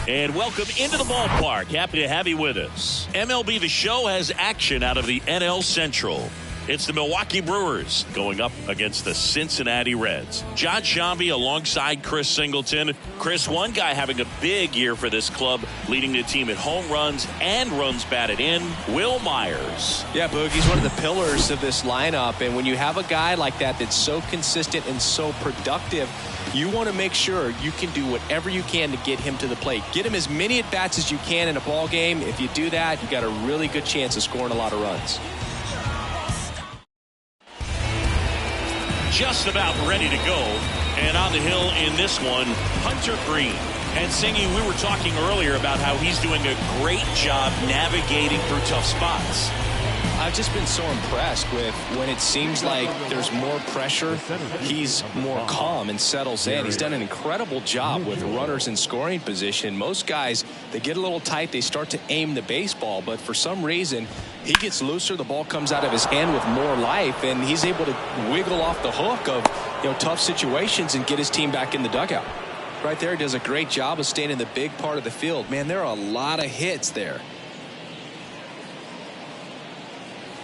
And welcome into the ballpark. Happy to have you with us. MLB The Show has action out of the NL Central. It's the Milwaukee Brewers going up against the Cincinnati Reds. John Shambi alongside Chris Singleton. Chris, one guy having a big year for this club, leading the team in home runs and runs batted in, Wil Myers. Yeah, Boog, he's one of the pillars of this lineup. And when you have a guy like that that's so consistent and so productive, you want to make sure you can do whatever you can to get him to the plate. Get him as many at-bats as you can in a ball game. If you do that, you got a really good chance of scoring a lot of runs. Just about ready to go, and on the hill in this one, Hunter Green. And Singy, we were talking earlier about how he's doing a great job navigating through tough spots. I've just been so impressed with when it seems like there's more pressure, he's more calm and settles in. He's done an incredible job with runners in scoring position. Most guys, they get a little tight, they start to aim the baseball, but for some reason, he gets looser, the ball comes out of his hand with more life, and he's able to wiggle off the hook of tough situations and get his team back in the dugout. Right there, he does a great job of staying in the big part of the field. Man, there are a lot of hits there.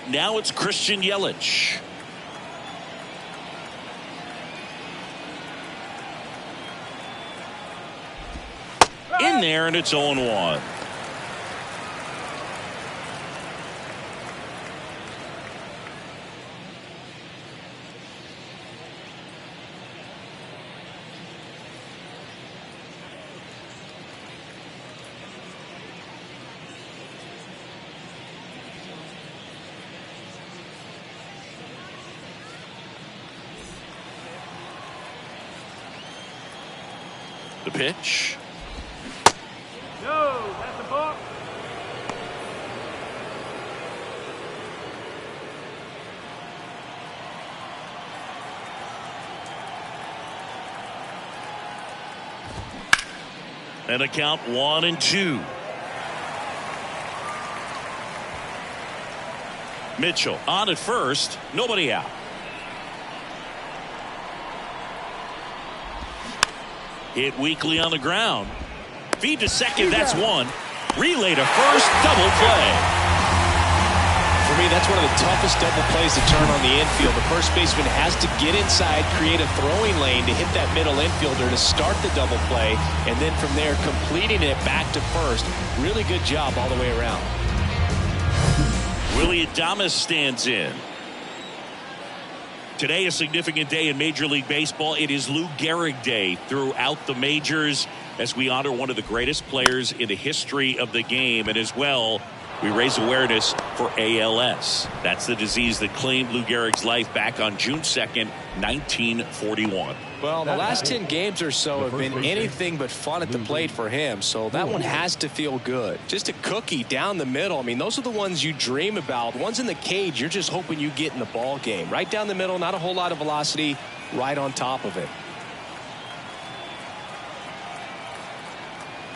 Now it's Christian Yelich. In there, and it's 0-1. The pitch. No, that's a ball. And a count 1-2. Mitchell on at first, nobody out. Hit weakly on the ground. Feed to second, that's one. Relay to first, double play. For me, that's one of the toughest double plays to turn on the infield. The first baseman has to get inside, create a throwing lane to hit that middle infielder to start the double play, and then from there completing it back to first. Really good job all the way around. Willie Adames stands in. Today, a significant day in Major League Baseball. It is Lou Gehrig Day throughout the majors as we honor one of the greatest players in the history of the game. And as well, we raise awareness for ALS. That's the disease that claimed Lou Gehrig's life back on June 2nd, 1941. Well, the last 10 games or so have been anything but fun at the plate for him, so that one has to feel good. Just a cookie down the middle. I mean, those are the ones you dream about. Ones in the cage, you're just hoping you get in the ball game. Right down the middle, not a whole lot of velocity, right on top of it.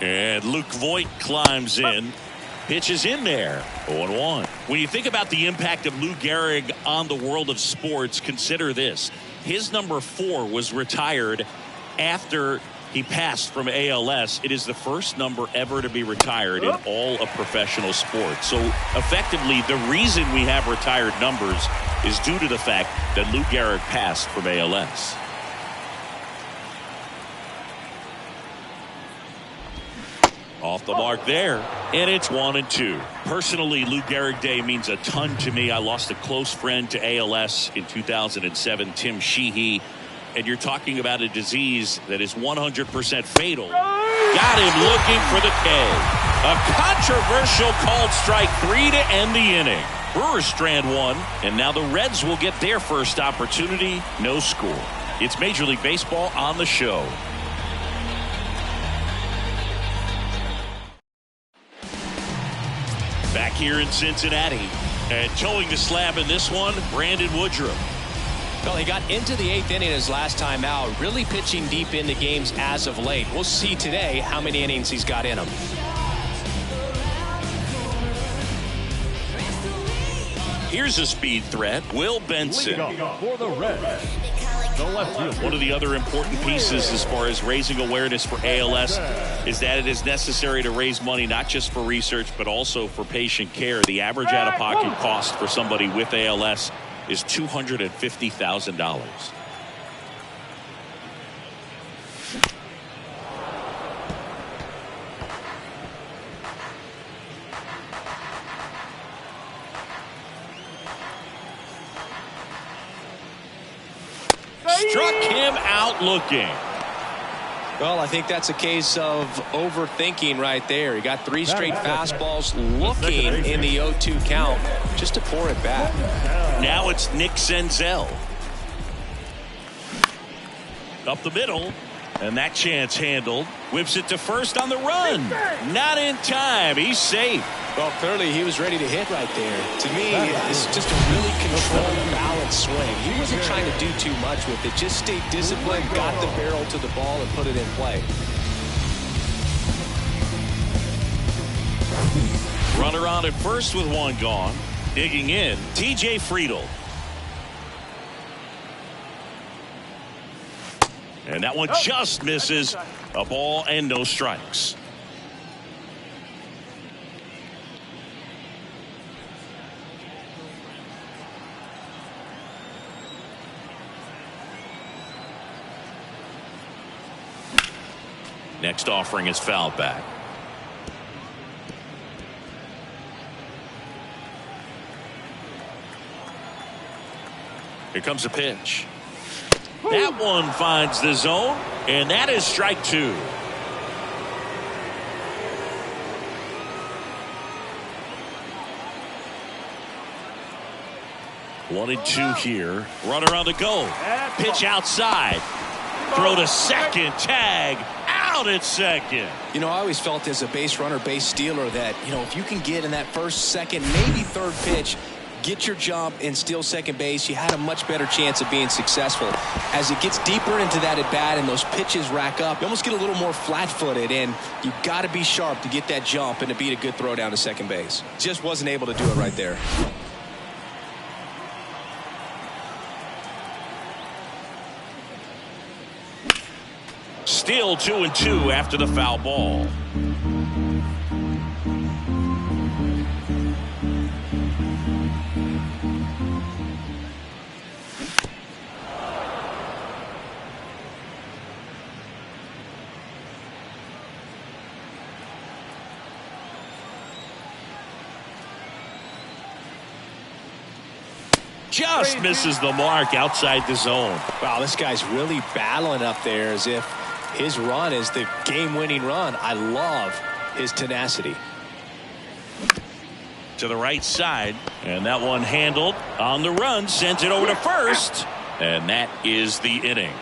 And Luke Voit climbs in. Pitch is in there. 0-1. When you think about the impact of Lou Gehrig on the world of sports, consider this. His number 4 was retired after he passed from ALS. It is the first number ever to be retired in all of professional sports. So effectively, the reason we have retired numbers is due to the fact that Lou Gehrig passed from ALS. Off the mark there, and it's 1-2. Personally, Lou Gehrig Day means a ton to me. I lost a close friend to ALS in 2007, Tim Sheehy, and you're talking about a disease that is 100% fatal. Got him looking for the K. A controversial called strike 3 to end the inning. Brewers strand 1, and now the Reds will get their first opportunity. No score. It's Major League Baseball on the show. Back here in Cincinnati, and towing the slab in this one, Brandon Woodruff. Well, he got into the 8th inning his last time out, really pitching deep into games as of late. We'll see today how many innings he's got in him. Here's a speed threat, Will Benson. For the Reds, One of the other important pieces as far as raising awareness for ALS is that it is necessary to raise money not just for research but also for patient care. The average out-of-pocket cost for somebody with ALS is $250,000. Struck him out looking. Well, I think that's a case of overthinking right there. He got 3 straight fastballs looking in the 0-2 count just to pour it back. Now it's Nick Senzel. Up the middle. And that chance handled. Whips it to first on the run. Not in time. He's safe. Well, clearly he was ready to hit right there. To me, it's just a really controlled, balanced swing. He wasn't trying to do too much with it. Just stayed disciplined, got the barrel to the ball, and put it in play. Runner on at first with 1 gone. Digging in, T.J. Friedel. And that one just misses. A ball and no strikes. Next offering is fouled back. Here comes a pitch. That one finds the zone, and that is strike 2. One and 2 here. Runner on the go. Pitch outside. Throw to second. Tag. Out at second. You know, I always felt as a base runner, base stealer that, you know, if you can get in that first, second, maybe third pitch, get your jump and steal second base, you had a much better chance of being successful. As it gets deeper into that at bat and those pitches rack up, you almost get a little more flat-footed, and you got to be sharp to get that jump and to beat a good throw down to second base. Just wasn't able to do it right there. Still 2-2 after the foul ball. Just misses the mark outside the zone. Wow, this guy's really battling up there as if his run is the game-winning run. I love his tenacity. To the right side, and that one handled on the run, sends it over to first, and that is the inning.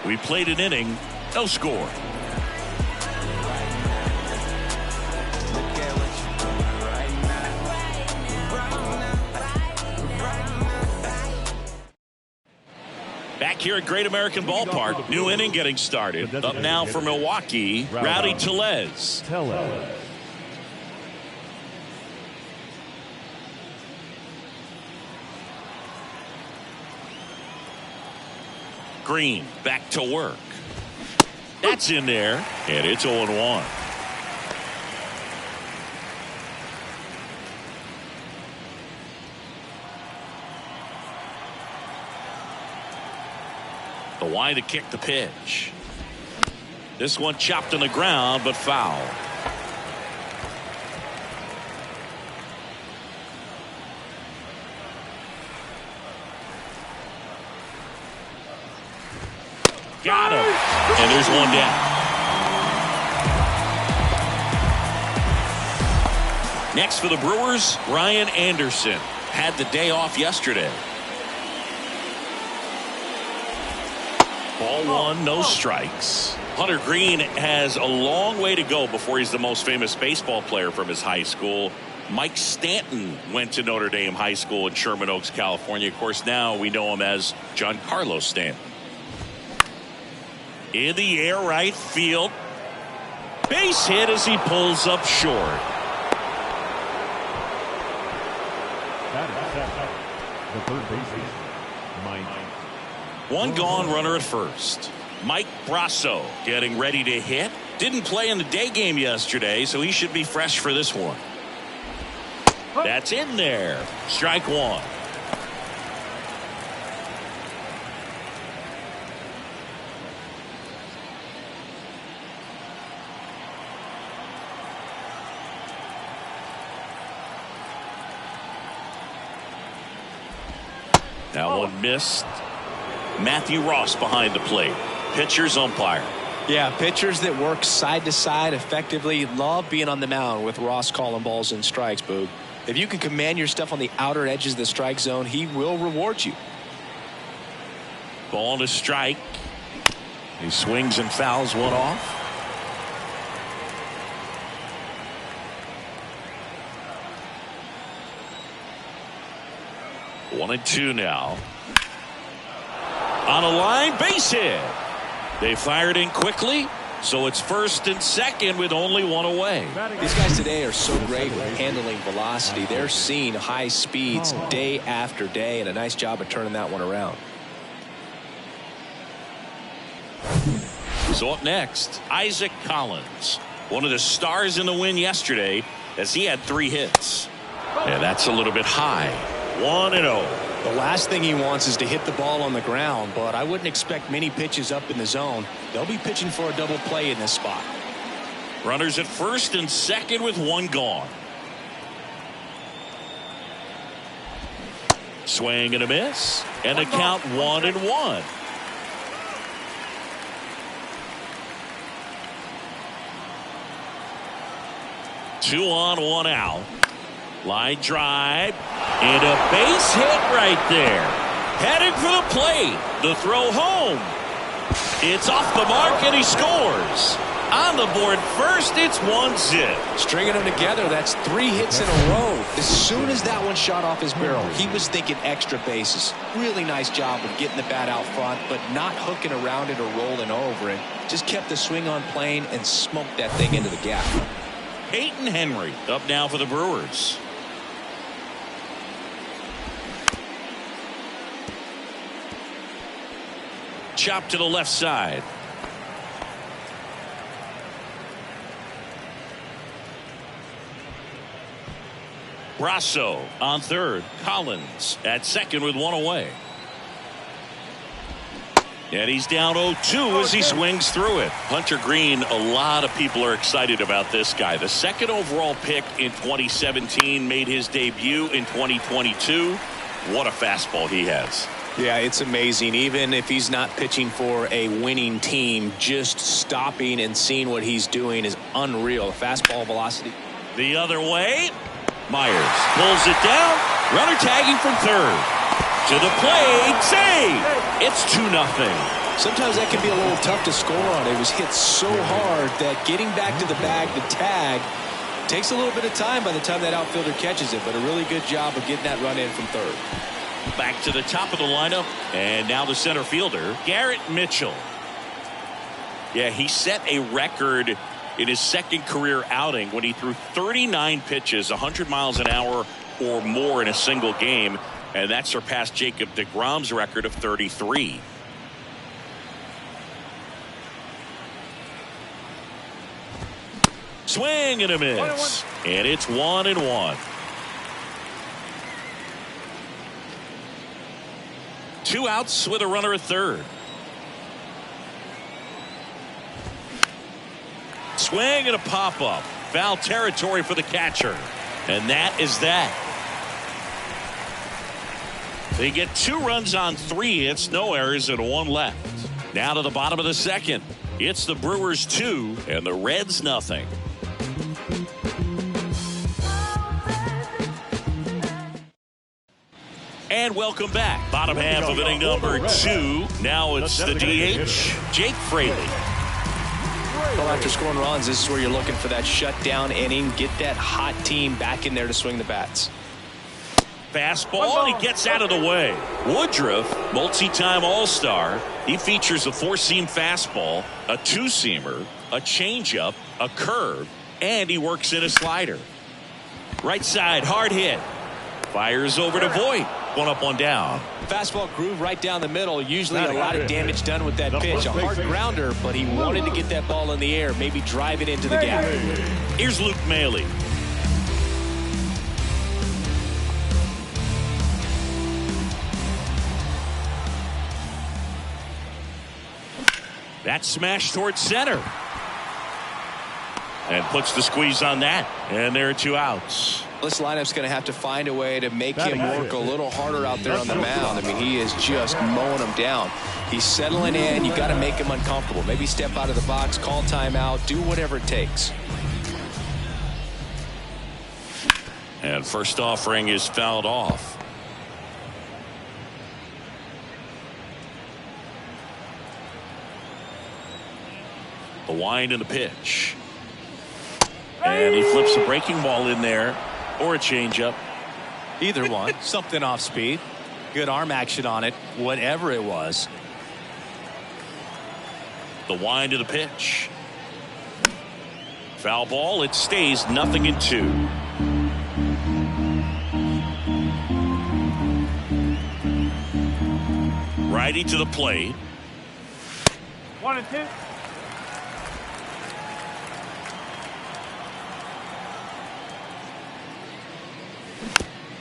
We played an inning, no score. Back here at Great American Ballpark, new inning getting started. Up now for Milwaukee, Rowdy Tellez. Green back to work. That's in there, and it's 0-1. The wind to kick the pitch. This one chopped on the ground, but foul. Got him. And there's one down. Next for the Brewers, Ryan Anderson. Had the day off yesterday. Ball 1, no strikes. Hunter Green has a long way to go before he's the most famous baseball player from his high school. Mike Stanton went to Notre Dame High School in Sherman Oaks, California. Of course, now we know him as Giancarlo Stanton. In the air, right field. Base hit as he pulls up short. The third baseman, Mike One gone, runner at first. Mike Brasso getting ready to hit. Didn't play in the day game yesterday, so he should be fresh for this one. That's in there. Strike one. That one missed. Matthew Ross behind the plate. Pitcher's umpire. Yeah, pitchers that work side to side effectively love being on the mound with Ross calling balls and strikes, Boog. If you can command your stuff on the outer edges of the strike zone, he will reward you. Ball to strike. He swings and fouls one off. One and two now. On a line, base hit. They fired in quickly, so it's first and second with only one away. These guys today are so great with handling velocity. They're seeing high speeds day after day, and a nice job of turning that one around. So up next, Isaac Collins, one of the stars in the win yesterday, as he had 3 hits. Yeah, that's a little bit high. 1-0. The last thing he wants is to hit the ball on the ground, but I wouldn't expect many pitches up in the zone. They'll be pitching for a double play in this spot. Runners at first and second with one gone. Swing and a miss, and the count 1-1. Two on, one out. Line drive and a base hit right there. Heading for the plate. The throw home. It's off the mark and he scores. On the board first, it's 1-0. Stringing them together, that's 3 hits in a row. As soon as that one shot off his barrel, he was thinking extra bases. Really nice job of getting the bat out front, but not hooking around it or rolling over it. Just kept the swing on plane and smoked that thing into the gap. Peyton Henry up now for the Brewers. Chop to the left side. Brasso on third. Collins at second with one away. And he's down 0-2 as he swings through it. Hunter Green, a lot of people are excited about this guy. The second overall pick in 2017, made his debut in 2022. What a fastball he has. Yeah, it's amazing. Even if he's not pitching for a winning team, just stopping and seeing what he's doing is unreal. Fastball velocity. The other way. Myers pulls it down. Runner tagging from third. To the plate. Save. It's 2-0. Sometimes that can be a little tough to score on. It was hit so hard that getting back to the bag to tag takes a little bit of time by the time that outfielder catches it. But a really good job of getting that run in from third. Back to the top of the lineup, and now the center fielder, Garrett Mitchell. Yeah, he set a record in his second career outing when he threw 39 pitches, 100 miles an hour or more in a single game, and that surpassed Jacob deGrom's record of 33. Swing and a miss, and it's 1-1. 2 outs with a runner at third. Swing and a pop-up. Foul territory for the catcher. And that is that. They get 2 runs on 3 hits, no errors, and 1 left. Now to the bottom of the second. It's the Brewers 2 and the Reds nothing. And welcome back. Bottom half of inning number 2. Now it's the DH, Jake Fraley. Well, after scoring runs, this is where you're looking for that shutdown inning. Get that hot team back in there to swing the bats. Fastball, and he gets out of the way. Woodruff, multi-time All-Star. He features a 4-seam fastball, a 2-seamer, a changeup, a curve, and he works in a slider. Right side, hard hit. Fires over to Voit. One up, one down. Fastball groove right down the middle. Usually a lot of damage done with that pitch. A hard grounder, but he wanted to get that ball in the air, maybe drive it into the gap. Here's Luke Maile. That smash towards center. And puts the squeeze on that. And there are 2 outs. This lineup's going to have to find a way to make him work a little harder out there on the mound. I mean, he is just mowing him down. He's settling in. You got to make him uncomfortable. Maybe step out of the box, call timeout, do whatever it takes. And first offering is fouled off. The wind and the pitch. And he flips a breaking ball in there, or a changeup. Either one. Something off speed. Good arm action on it. Whatever it was. The wind of the pitch. Foul ball. It stays 0-2. Righty to the plate. 1-2.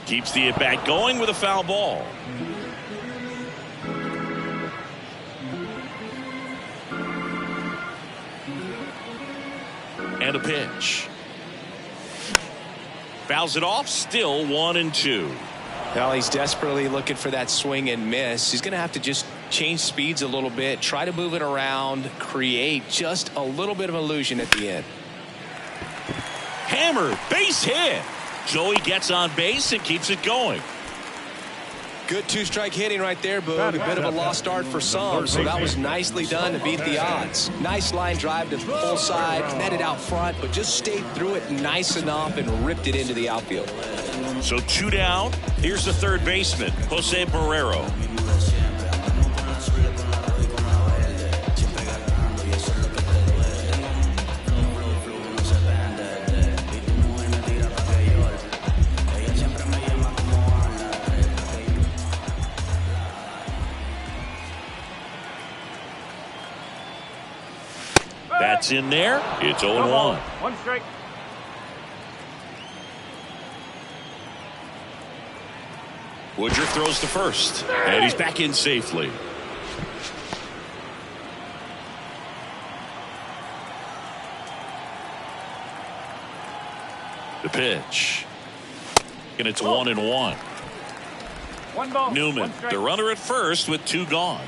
Keeps the at-bat going with a foul ball. And a pitch. Fouls it off. Still 1-2. Well, he's desperately looking for that swing and miss. He's going to have to just change speeds a little bit, try to move it around, create just a little bit of illusion at the end. Hammered, base hit. Joey gets on base and keeps it going. Good 2-strike hitting right there, Boog. A bit of a lost start for some, so that was nicely done to beat the odds. Nice line drive to the pull side, met it out front, but just stayed through it nice enough and ripped it into the outfield. So 2 down. Here's the third baseman, Jose Barrero. That's in there. It's 0-1. 1 strike. Woodger throws to first, and he's back in safely. The pitch. And it's 1-1. 1 ball. Newman, the runner at first with 2 gone.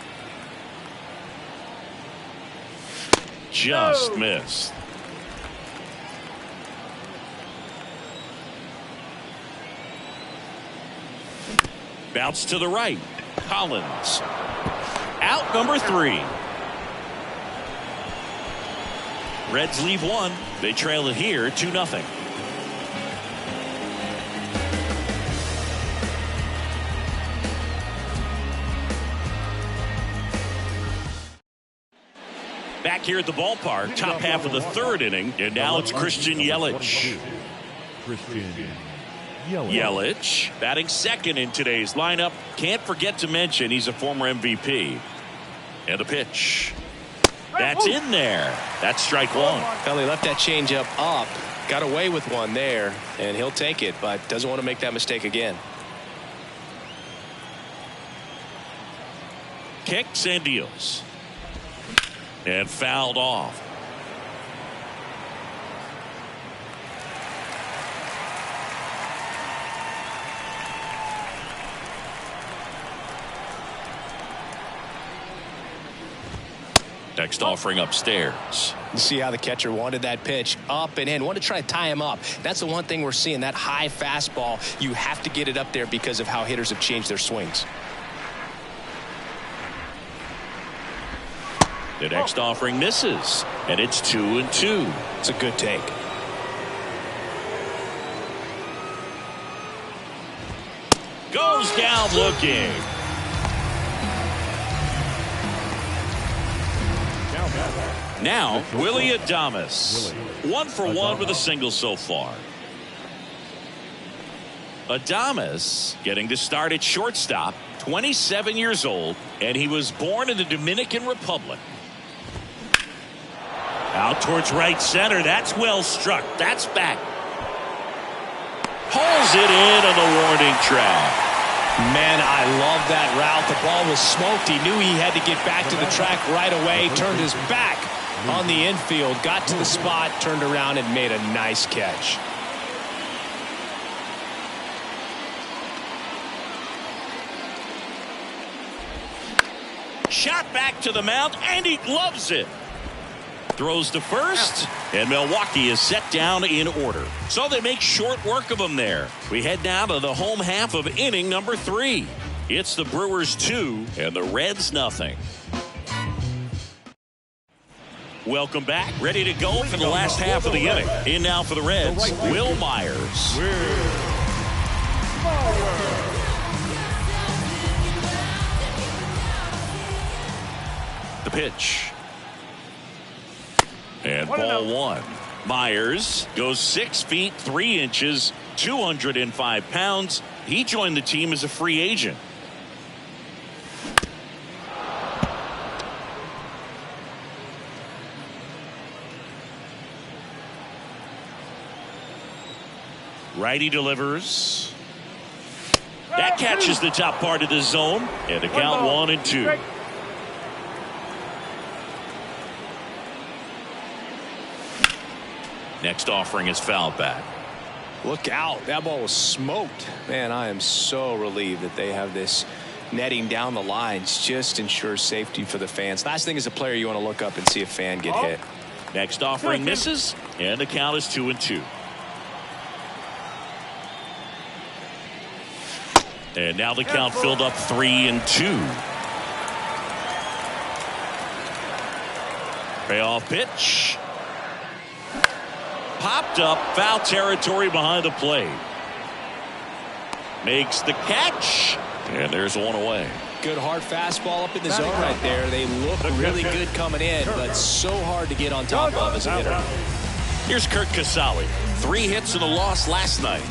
Just missed. Bounce to the right. Collins. Out number 3. Reds leave 1. They trail it here 2-0. Back here at the ballpark, top half of the 3rd inning, and now it's Christian Yelich. Yelich batting second in today's lineup. Can't forget to mention he's a former MVP. And a pitch. That's in there. That's strike 1. Well, he left that changeup up, got away with one there, and he'll take it, but doesn't want to make that mistake again. Kicks and deals. And fouled off. Next offering upstairs. You see how the catcher wanted that pitch up and in, wanted to try to tie him up. That's the one thing we're seeing, that high fastball. You have to get it up there because of how hitters have changed their swings. The next offering misses, and it's 2-2. It's a good take. Goes down looking. Now, Willy Adames. 1 for 1 with a single so far. Adames getting to start at shortstop, 27 years old, and he was born in the Dominican Republic. Out towards right center. That's well struck. That's back. Pulls it in on the warning track. Man, I love that route. The ball was smoked. He knew he had to get back to the track right away. Turned his back on the infield. Got to the spot, turned around, and made a nice catch. Shot back to the mound, and he gloves it. Throws to first, and Milwaukee is set down in order. So they make short work of him there. We head now to the home half of inning number 3. It's the Brewers 2 and the Reds nothing. Welcome back. Ready to go for the last half of the inning. In now for the Reds, Will Myers. The pitch. And ball 1. Myers goes 6 feet 3 inches, 205 pounds. He joined the team as a free agent. Righty delivers. That catches the top part of the zone, and the count 1-2. Next offering is foul back. Look out. That ball was smoked. Man, I am so relieved that they have this netting down the lines. Just ensures safety for the fans. Last thing as a player, you want to look up and see a fan get hit. Next offering misses, and the count is 2-2. And now the count filled up 3-2. Payoff pitch. Popped up, foul territory behind the plate. Makes the catch, and there's one away. Good hard fastball up in the zone right there. They look really good coming in, but so hard to get on top of as a hitter. Here's Kurt Casale. 3 hits and a loss last night.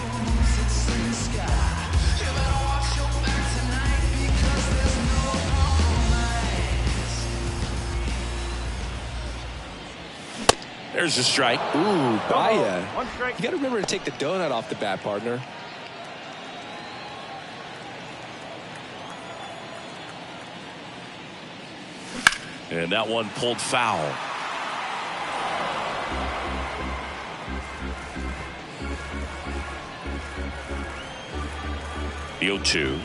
There's a strike. Ooh, Baya. You got to remember to take the donut off the bat, partner. And that one pulled foul. The 0-2.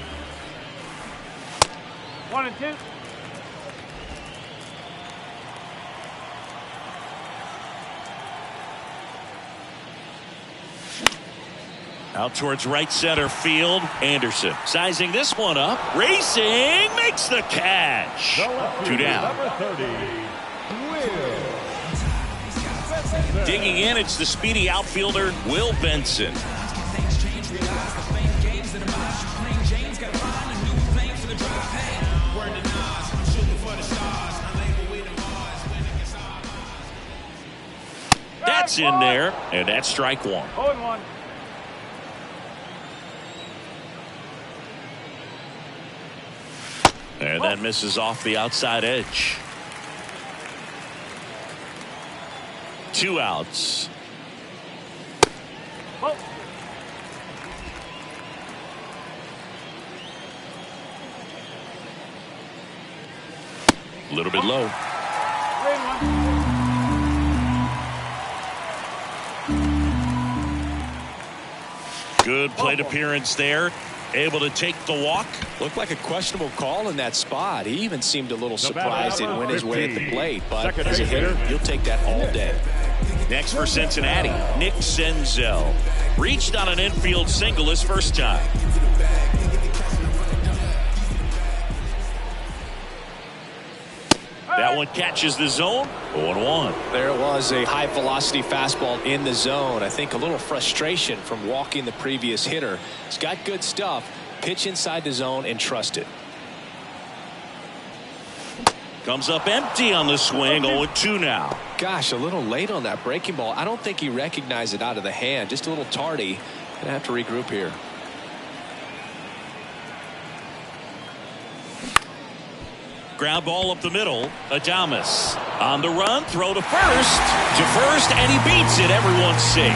1-2. Out towards right center field. Anderson sizing this one up. Racing. Makes the catch. 2 down. Digging in, it's the speedy outfielder, Will Benson. That's in there, and that's strike 1. 0-1. And that misses off the outside edge. 2 outs. A little bit low. Good plate appearance there. Able to take the walk. Looked like a questionable call in that spot. He even seemed a little surprised it went his way at the plate. But as a hitter, you'll take that all day. Next for Cincinnati, Nick Senzel. Reached on an infield single his first time. That one catches the zone. 0-1. There it was, a high velocity fastball in the zone. I think a little frustration from walking the previous hitter. He's got good stuff. Pitch inside the zone and trust it. Comes up empty on the swing. 0-2 now. Gosh, a little late on that breaking ball. I don't think he recognized it out of the hand. Just a little tardy. Gonna have to regroup here. Ground ball up the middle. Adames on the run. Throw to first. And he beats it. Everyone's safe.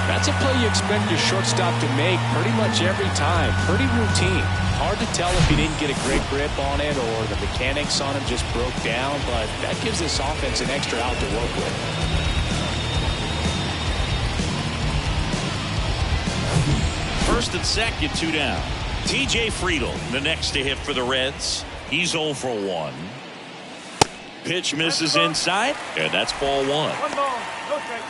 That's a play you expect your shortstop to make pretty much every time. Pretty routine. Hard to tell if he didn't get a great grip on it or the mechanics on him just broke down, but that gives this offense an extra out to work with. First and second, 2 down. TJ Friedl, the next to hit for the Reds. He's 0 for 1. Pitch misses inside, and that's ball 1. One ball, no strike.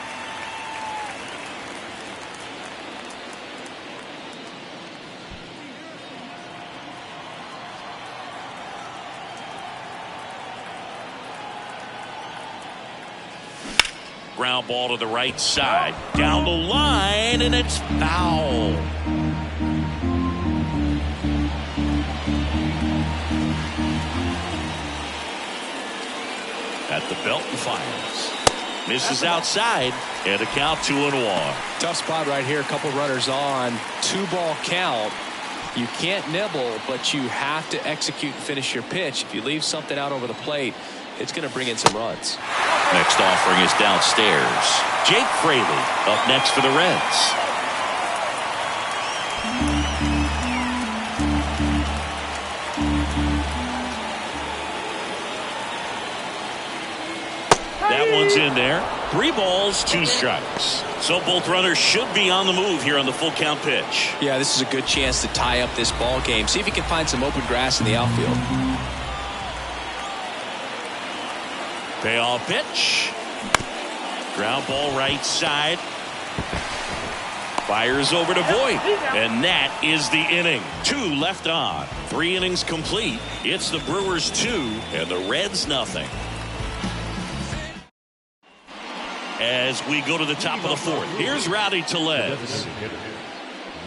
Ground ball to the right side. Down the line, and it's foul. At the belt and fires. Misses outside, and a count 2-1. Tough spot right here. A couple runners on. 2-ball count. You can't nibble, but you have to execute and finish your pitch. If you leave something out over the plate, it's going to bring in some runs. Next offering is downstairs. Jake Fraley up next for the Reds. That one's in there. 3 balls, 2 strikes. So both runners should be on the move here on the full count pitch. Yeah, this is a good chance to tie up this ball game. See if he can find some open grass in the outfield. Payoff pitch. Ground ball right side. Fires over to Voit. And that is the inning. 2 left on. 3 innings complete. It's the Brewers 2 and the Reds nothing. As we go to the top of the 4th, here's Rowdy Tellez.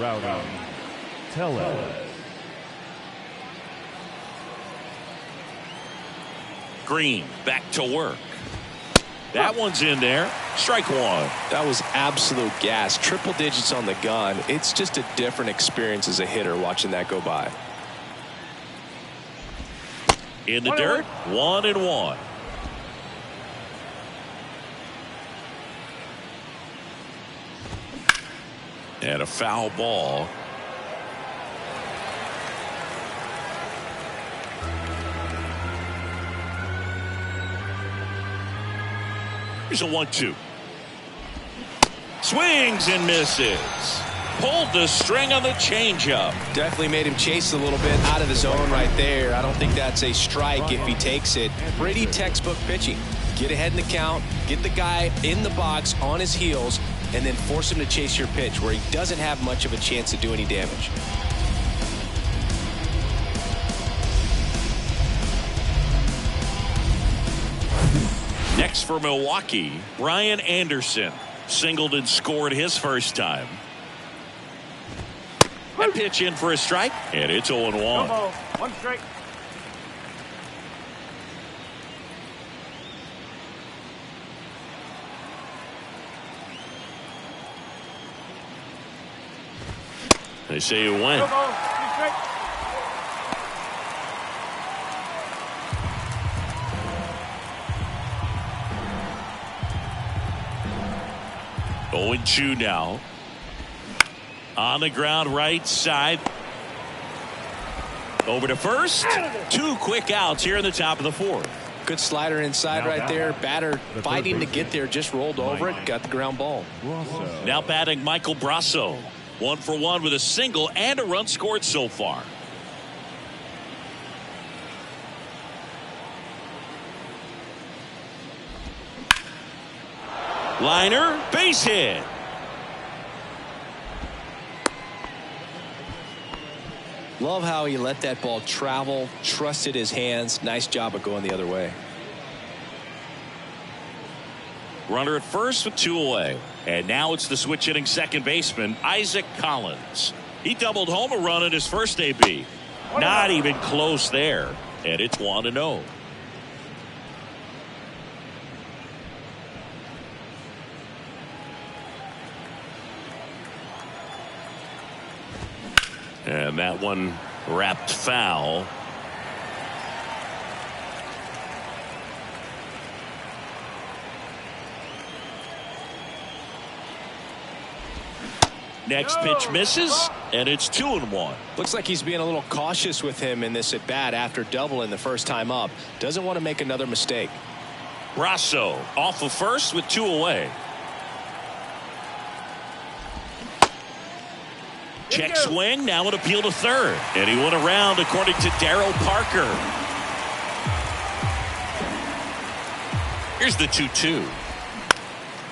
Rowdy Tellez. Green back to work. That one's in there. Strike 1. That was absolute gas. Triple digits on the gun. It's just a different experience as a hitter watching that go by. In the dirt, 1-1. And a foul ball. Here's a 1-2. Swings and misses. Pulled the string on the changeup. Definitely made him chase a little bit out of the zone right there. I don't think that's a strike if he takes it. Pretty textbook pitching. Get ahead in the count, get the guy in the box on his heels, and then force him to chase your pitch where he doesn't have much of a chance to do any damage. Next for Milwaukee, Brian Anderson. Singled and scored his first time. That pitch in for a strike, and it's 0-1. No ball, 1 strike. They say you win. No ball, 2 strike. Oh, 0-2 now. On the ground right side. Over to first. 2 quick outs here in the top of the 4th. Good slider inside right there. Batter fighting to get there, just rolled over it, got the ground ball. Now batting Michael Brasso. 1 for 1 with a single and a run scored so far. Liner, base hit. Love how he let that ball travel, trusted his hands. Nice job of going the other way. Runner at first with 2 away. And now it's the switch hitting second baseman, Isaac Collins. He doubled home a run in his first AB. Not even close there. And it's 1-0. And that one wrapped foul. Next pitch misses, and it's 2-1. Looks like he's being a little cautious with him in this at bat after doubling the first time up. Doesn't want to make another mistake. Brasso off of first with 2 away. Check swing, now an appeal to third. And he went around according to Darryl Parker. Here's the 2-2.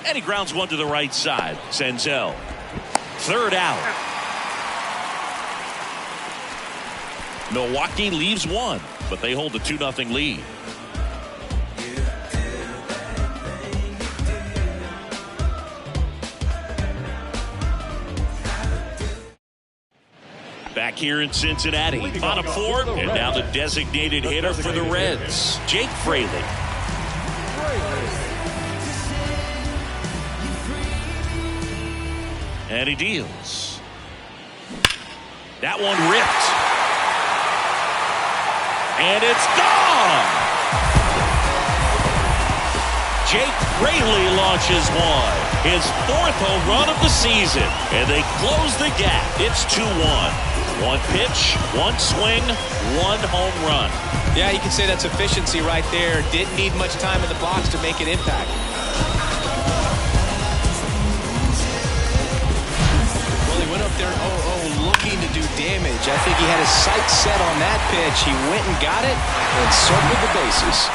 And he grounds one to the right side. Senzel. Third out. Milwaukee leaves one, but they hold a 2-0 lead. Back here in Cincinnati, bottom 4, and now the designated hitter for the Reds, Jake Fraley. And he deals. That one ripped. And it's gone! Jake Fraley launches one. His 4th home run of the season. And they close the gap. It's 2-1. 1 pitch, 1 swing, 1 home run. Yeah, you can say that's efficiency right there. Didn't need much time in the box to make an impact. Well, he went up there 0-0 looking to do damage. I think he had his sights set on that pitch. He went and got it and circled the bases.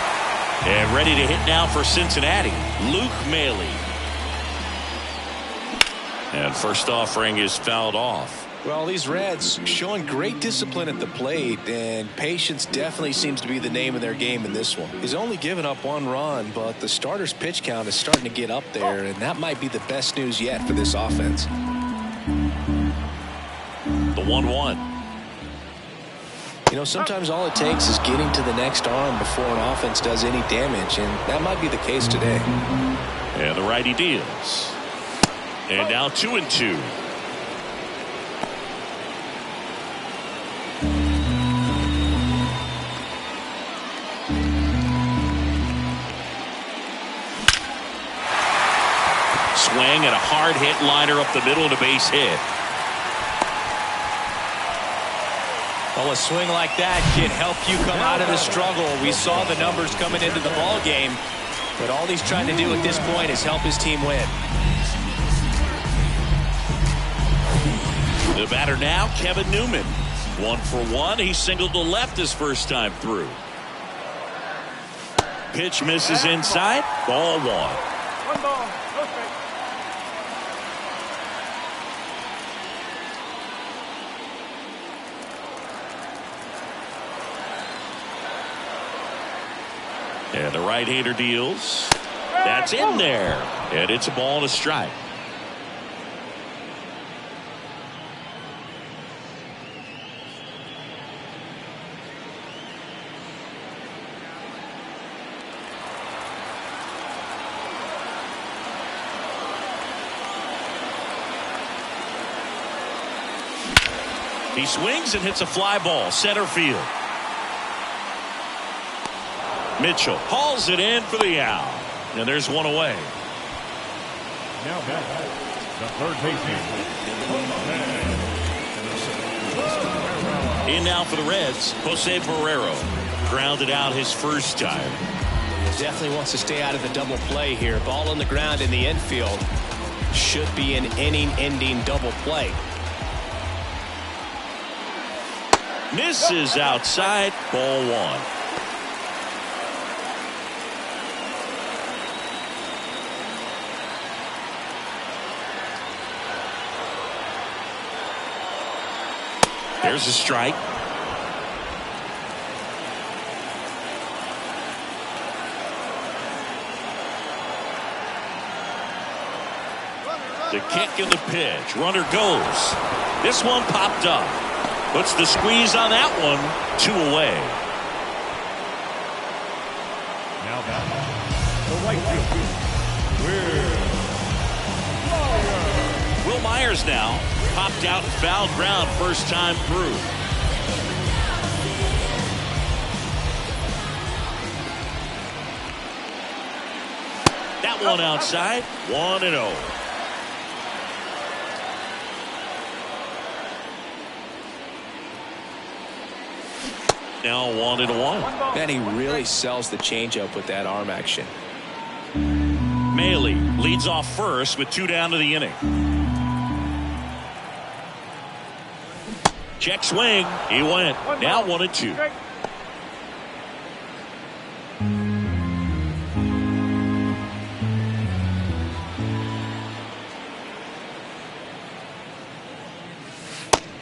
And ready to hit now for Cincinnati, Luke Maile. And first offering is fouled off. Well, these Reds showing great discipline at the plate, and patience definitely seems to be the name of their game in this one. He's only given up 1 run, but the starter's pitch count is starting to get up there, and that might be the best news yet for this offense. The 1-1. You know, sometimes all it takes is getting to the next arm before an offense does any damage, and that might be the case today. And the righty deals. And now 2-2. Swing and a hard hit liner up the middle and a base hit. Well, a swing like that can help you come out of the struggle. We saw the numbers coming into the ball game, but all he's trying to do at this point is help his team win. The batter now, Kevin Newman. 1 for 1. He singled to left his first time through. Pitch misses inside. Ball 1. 1 ball, no strike. And the right-hander deals. That's in there. And it's a ball and a strike. He swings and hits a fly ball, center field. Mitchell hauls it in for the out. And there's 1 away. Now back, the third baseman. In now for the Reds, Jose Barrero. Grounded out his first time. Definitely wants to stay out of the double play here. Ball on the ground in the infield. Should be an inning-ending double play. Misses outside. Ball 1. There's a strike. The kick and the pitch. Runner goes. This one popped up. Puts the squeeze on that one. 2 away. Now back, the right field. Will Myers now. Popped out and fouled ground first time through. That one outside. 1-0. now 1-1. Man, he really sells the changeup with that arm action. Maley leads off first with 2 down to the inning. Check swing. He went. Now 1-2.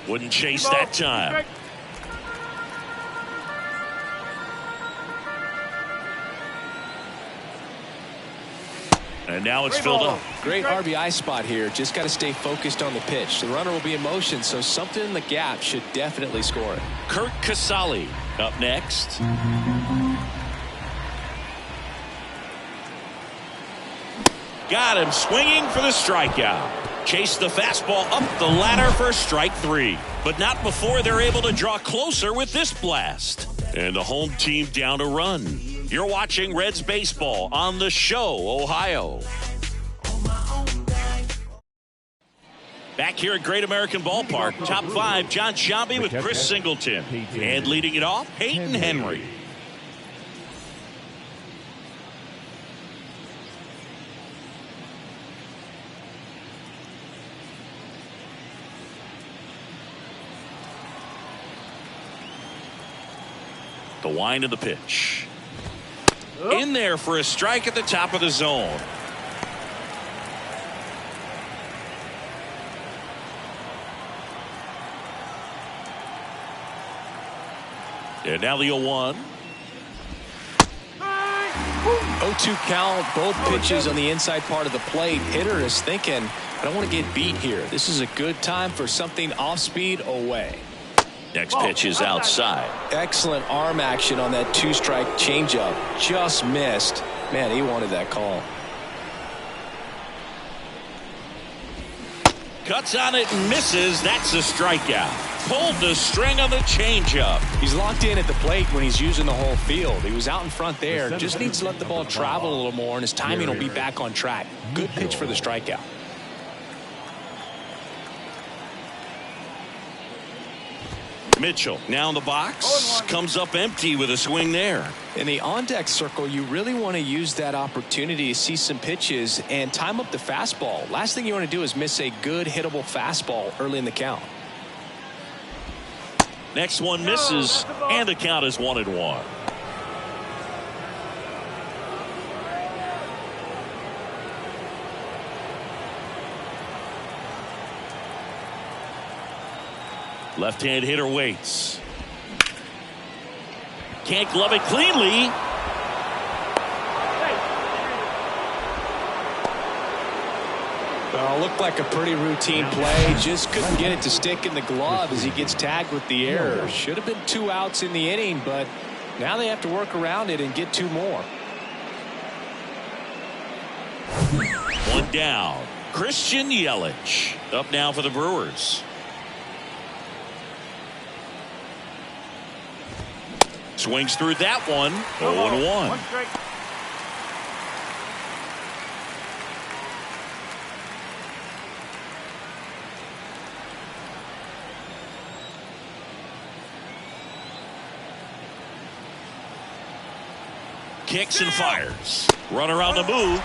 Wouldn't chase that time. And now it's filled up. Great RBI spot here. Just got to stay focused on the pitch. The runner will be in motion, so something in the gap should definitely score it. Kurt Casale up next. Got him swinging for the strikeout. Chase the fastball up the ladder for strike 3. But not before they're able to draw closer with this blast. And the home team down a run. You're watching Reds baseball on The Show, Ohio. Back here at Great American Ballpark, top 5, John Sciambi with Chris Singleton. And leading it off, Peyton Henry. The wind of the pitch. In there for a strike at the top of the zone. And now the 0-1. 0-2 count, both pitches on the inside part of the plate. Hitter is thinking, I don't want to get beat here. This is a good time for something off speed away. Next pitch is outside. Excellent arm action on that 2-strike changeup. Just missed. Man, he wanted that call. Cuts on it and misses. That's a strikeout. Pulled the string on the changeup. He's locked in at the plate when he's using the whole field. He was out in front there. Just needs to let the ball travel a little more, and his timing will be back on track. Good pitch for the strikeout. Mitchell now in the box. Comes up empty with a swing there. In the on-deck circle, you really want to use that opportunity to see some pitches and time up the fastball. Last thing you want to do is miss a good hittable fastball early in the count. Next one misses, and the count is 1-1. Left-hand hitter waits. Can't glove it cleanly. Well, looked like a pretty routine play. Just couldn't get it to stick in the glove as he gets tagged with the error. Should have been 2 outs in the inning, but now they have to work around it and get 2 more. 1 down. Christian Yelich up now for the Brewers. Swings through that one. 0-1. Kicks and fires. Runner on the move.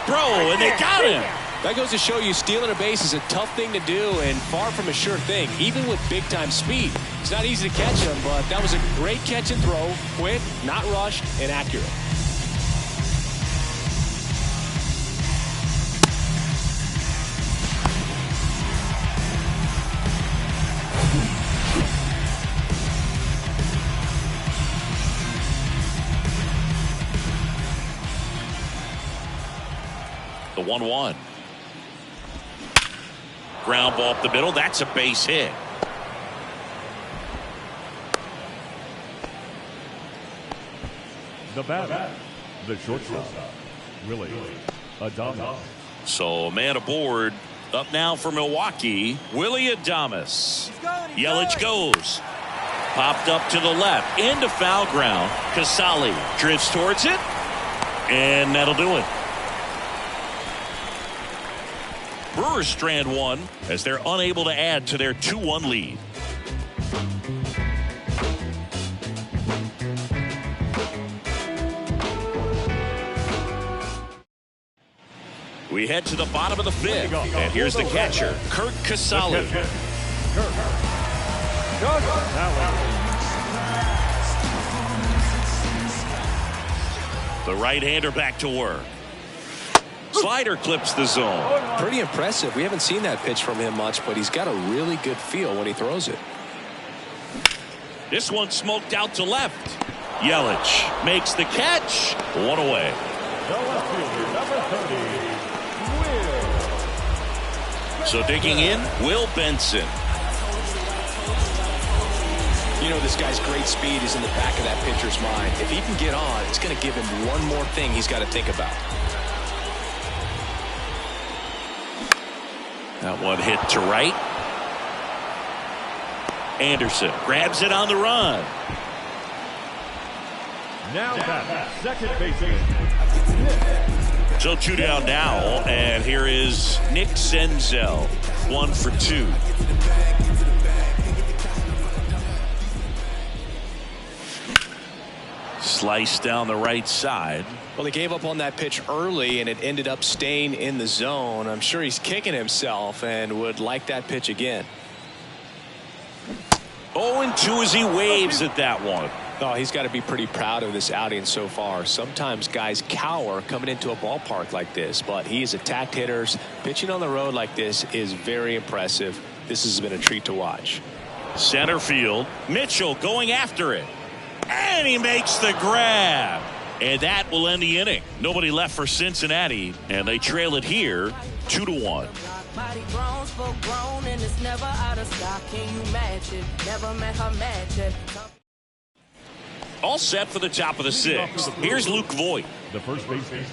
Throw, and they got him. That goes to show you stealing a base is a tough thing to do and far from a sure thing, even with big-time speed. It's not easy to catch him, but that was a great catch and throw. Quick, not rushed, and accurate. The 1-1. Ground ball up the middle. That's a base hit. The batter, the shortstop, Willie Adames. So a man aboard. Up now for Milwaukee, Willie Adames. Yelich goes. Popped up to the left. Into foul ground. Casale drifts towards it. And that'll do it. Brewers strand 1 as they're unable to add to their 2-1 lead. We head to the bottom of the fifth, and here's the catcher, Kurt Casale. The right-hander back to work. Slider clips the zone. Pretty impressive. We haven't seen that pitch from him much, but he's got a really good feel when he throws it. This one smoked out to left. Yelich makes the catch. One away. So digging in, Will Benson. You know, this guy's great speed is in the back of that pitcher's mind. If he can get on, it's going to give him one more thing he's got to think about. That one hit to right. Anderson grabs it on the run. Now back, second baseman. So 2 down now, and here is Nick Senzel, 1 for 2. Slice down the right side. Well, he gave up on that pitch early, and it ended up staying in the zone. I'm sure he's kicking himself and would like that pitch again. 0-2 as he waves at that one. Oh, he's got to be pretty proud of this outing so far. Sometimes guys cower coming into a ballpark like this, but he's attacked hitters. Pitching on the road like this is very impressive. This has been a treat to watch. Center field. Mitchell going after it. And he makes the grab. And that will end the inning. Nobody left for Cincinnati, and they trail it here 2-1. All set for the top of the sixth. Here's Luke Voit. The first baseman,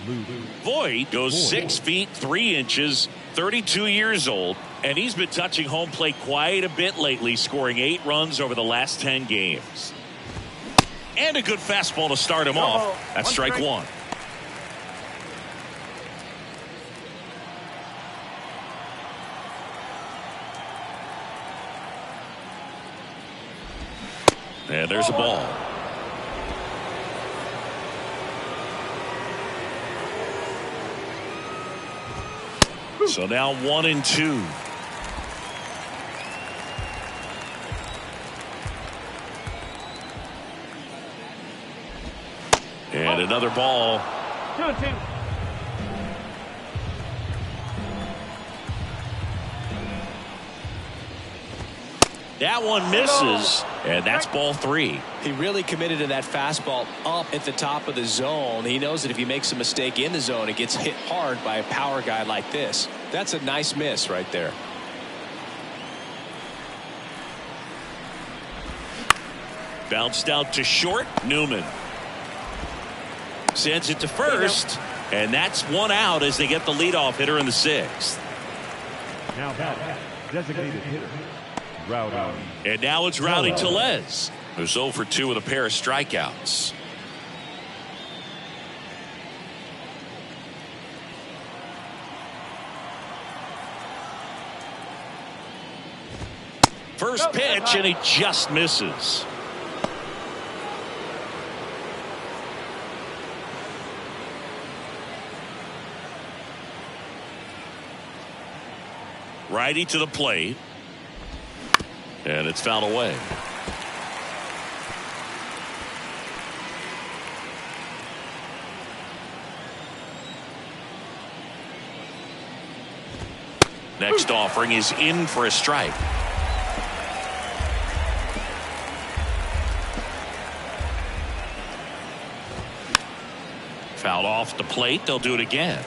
Luke. Voit goes 6 feet 3 inches, 32 years old, and he's been touching home plate quite a bit lately, scoring 8 runs over the last 10 games. And a good fastball to start him off. That's strike one. And there's a ball. So now 1-2. And another ball. 2-2. That one misses, and that's ball 3. He really committed to that fastball up at the top of the zone. He knows that if he makes a mistake in the zone, it gets hit hard by a power guy like this. That's a nice miss right there. Bounced out to short. Newman sends it to first, and that's 1 out as they get the leadoff hitter in the 6th. Now back, designated hitter, Rowdy. And now it's Rowdy Tellez, who's 0 for 2 with a pair of strikeouts. First pitch, and he just misses. Righty to the plate. And it's fouled away. Next offering is in for a strike. Fouled off the plate. They'll do it again.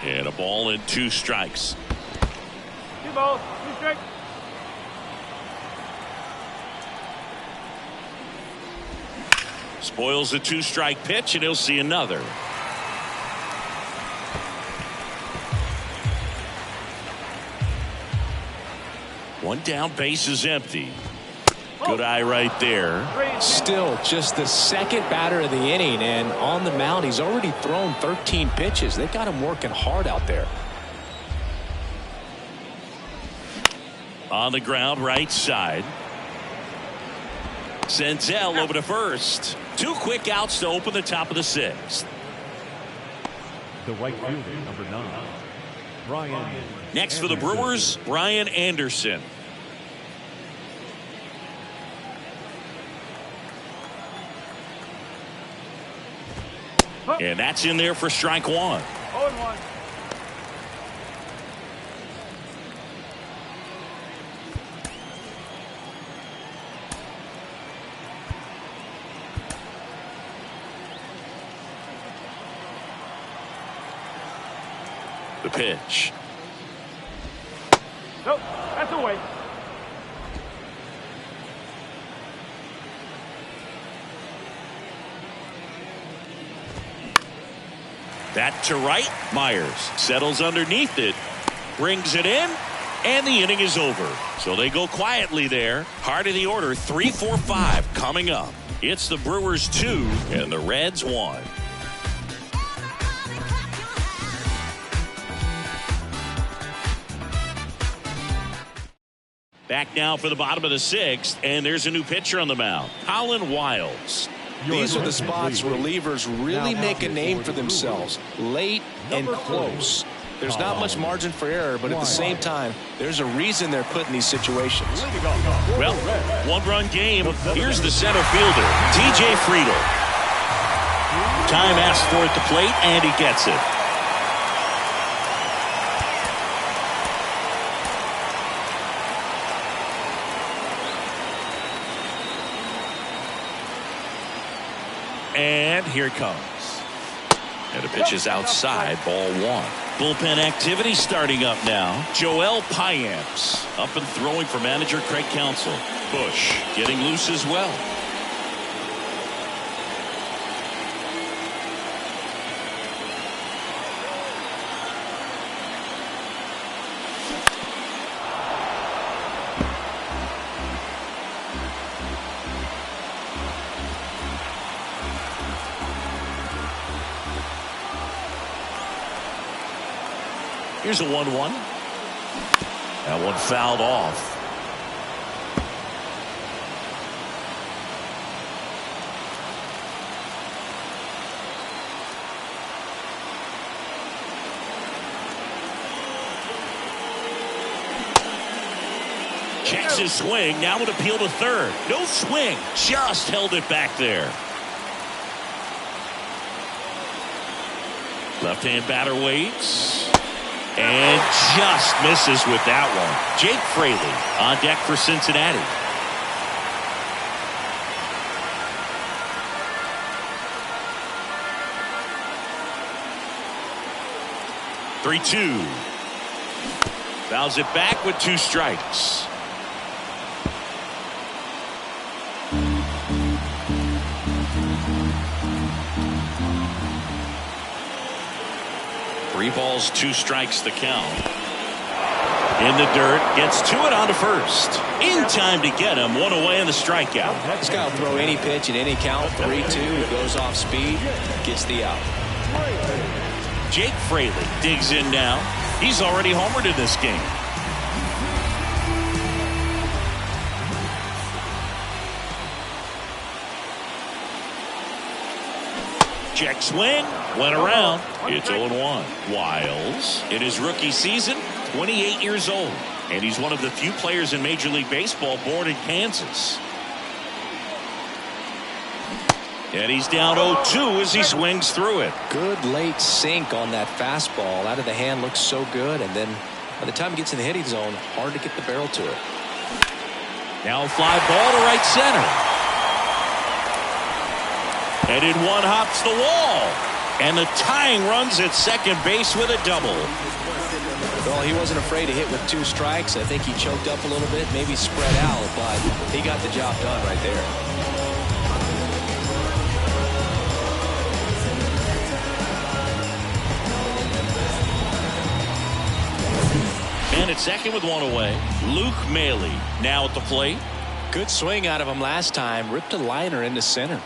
And a ball and 2 strikes. 2 balls, 2 strikes. Spoils the 2-strike pitch, and he'll see another. One down, base is empty. Good eye right there. Still just the second batter of the inning, and on the mound he's already thrown 13 pitches. They've got him working hard out there. On the ground, right side. Senzel over to first. 2 quick outs to open the top of the 6th. The right fielder, number 9, Brian. Next for the Brewers, Brian Anderson. And that's in there for strike 1. 0-1. The pitch. Nope, that's away. That to right. Myers settles underneath it, brings it in, and the inning is over. So they go quietly there. Heart of the order, 3-4-5 coming up. It's the Brewers 2 and the Reds 1. Back now for the bottom of the 6th, and there's a new pitcher on the mound, Colin Wilds. These are the spots relievers really make a name for themselves. Late and close. There's not much margin for error, but at the same time, there's a reason they're put in these situations. Well, 1-run game. Here's the center fielder, TJ Friedl. Time asked for at the plate, and he gets it. And here it comes. And the pitch is outside, ball 1. Bullpen activity starting up now. Joel Payamps up and throwing for manager Craig Counsell. Bush getting loose as well. Here's a 1-1. That one fouled off. Checks his swing. Now would appeal to third. No swing. Just held it back there. Left-hand batter waits. And just misses with that one. Jake Fraley on deck for Cincinnati. "3-2. Fouls it back with 2 strikes. Three balls, 2 strikes the count. In the dirt, gets to it on to first. In time to get him, 1 away in the strikeout. This guy will throw any pitch at any count. 3-2, he goes off speed, gets the out. Jake Fraley digs in now. He's already homered in this game. Check swing, went around. It's 0-1. Wiles, in his rookie season, 28 years old. And he's one of the few players in Major League Baseball born in Kansas. And he's down 0-2 as he swings through it. Good late sink on that fastball. Out of the hand looks so good. And then by the time he gets in the hitting zone, hard to get the barrel to it. Now a fly ball to right center. And in one hops the wall. And the tying runs at second base with a double. Well, he wasn't afraid to hit with 2 strikes. I think he choked up a little bit, maybe spread out, but he got the job done right there. And at second with 1 away, Luke Maile now at the plate. Good swing out of him last time. Ripped a liner into center.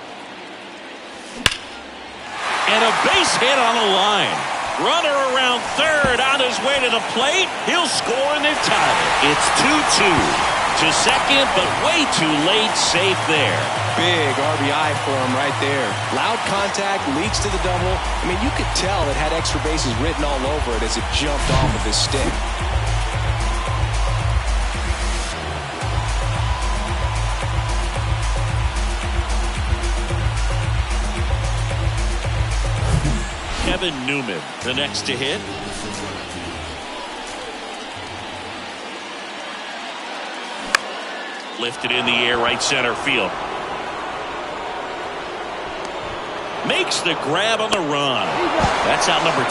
And a base hit on the line. Runner around third on his way to the plate. He'll score and they've tied it. It's 2-2. to second, but way too late. Safe there. Big RBI for him right there. Loud contact, leads to the double. I mean, you could tell it had extra bases written all over it as it jumped off of his stick. Kevin Newman, the next to hit. Lifted in the air, right center field. Makes the grab on the run. That's out number 2.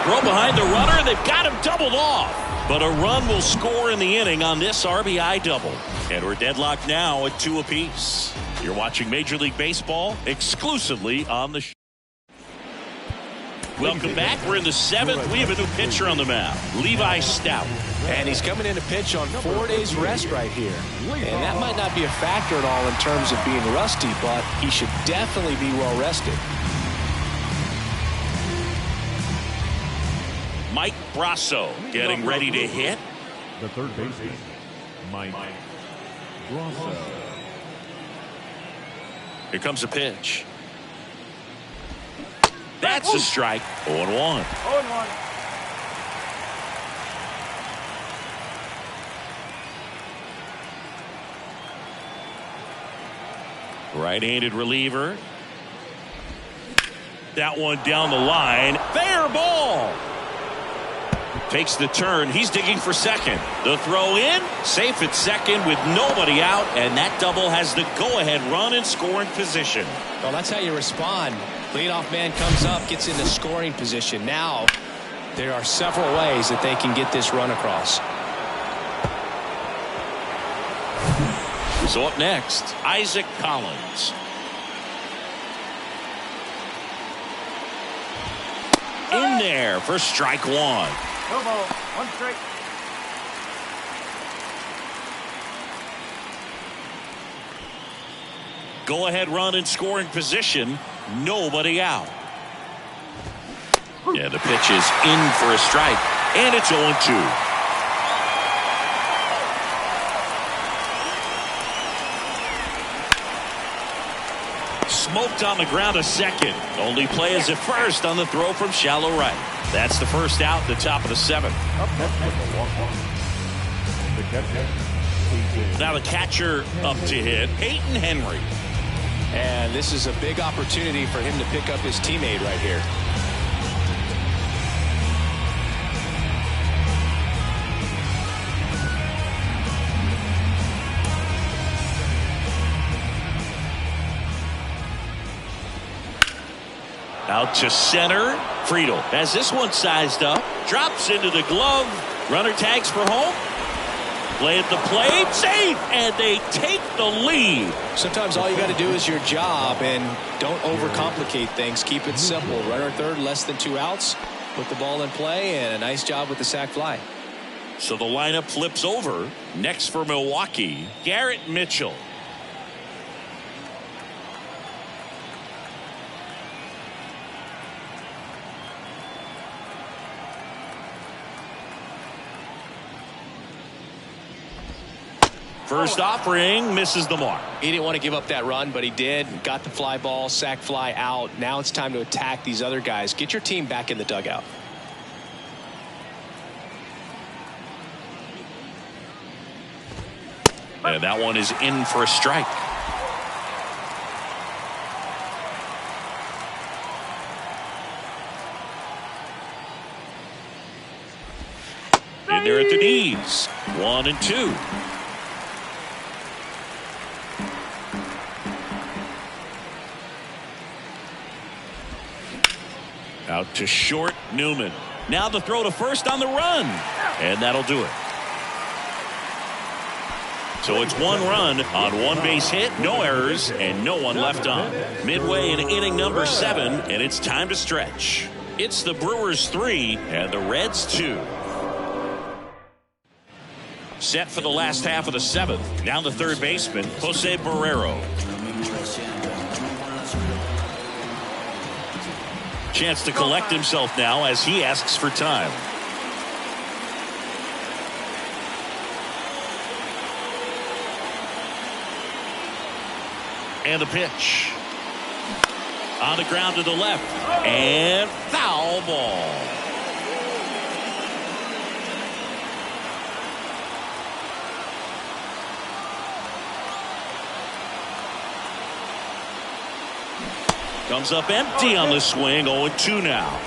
Throw behind the runner, and they've got him doubled off. But a run will score in the inning on this RBI double. And we're deadlocked now at 2 apiece. You're watching Major League Baseball exclusively on the show. Welcome back. We're in the 7th. We have a new pitcher on the mound, Levi Stout. And he's coming in to pitch on 4 days rest right here. And that might not be a factor at all in terms of being rusty, but he should definitely be well rested. Mike Brasso getting ready to hit. The third baseman, Mike Brasso. Here comes a pitch. That's a strike. 0-1. 0-1. Right-handed reliever. That one down the line. Fair ball. Takes the turn. He's digging for second. The throw in. Safe at second with nobody out. And that double has the go-ahead run in scoring position. Well, that's how you respond. Leadoff man comes up, gets into scoring position. Now, there are several ways that they can get this run across. So up next, Isaac Collins. In there for strike 1. No ball. 1 strike. Go ahead run in scoring position. Nobody out. Yeah, the pitch is in for a strike. And it's 0-2. Smoked on the ground a second. Only play is at first on the throw from shallow right. That's the first out, the top of the 7th. Now the catcher up to hit, Peyton Henry. And this is a big opportunity for him to pick up his teammate right here. Out to center. Friedel has this one sized up. Drops into the glove. Runner tags for home. Play at the plate. Safe. And they take the lead. Sometimes all you got to do is your job and don't overcomplicate things. Keep it simple. Runner third, less than 2 outs. Put the ball in play, and a nice job with the sac fly. So the lineup flips over. Next for Milwaukee, Garrett Mitchell. First offering misses the mark. He didn't want to give up that run, but he did. Got the fly ball, sac fly out. Now it's time to attack these other guys. Get your team back in the dugout. And that one is in for a strike. In there at the knees. 1-2. Out to short, Newman. Now the throw to first on the run. And that'll do it. So it's 1 run on 1 base hit, no errors, and no one left on. Midway in inning number 7, and it's time to stretch. It's the Brewers 3 and the Reds 2. Set for the last half of the 7th. Now the third baseman, Jose Barrero. Chance to collect himself now as he asks for time. And the pitch. On the ground to the left. And foul ball. Comes up empty on the swing. 0-2 now.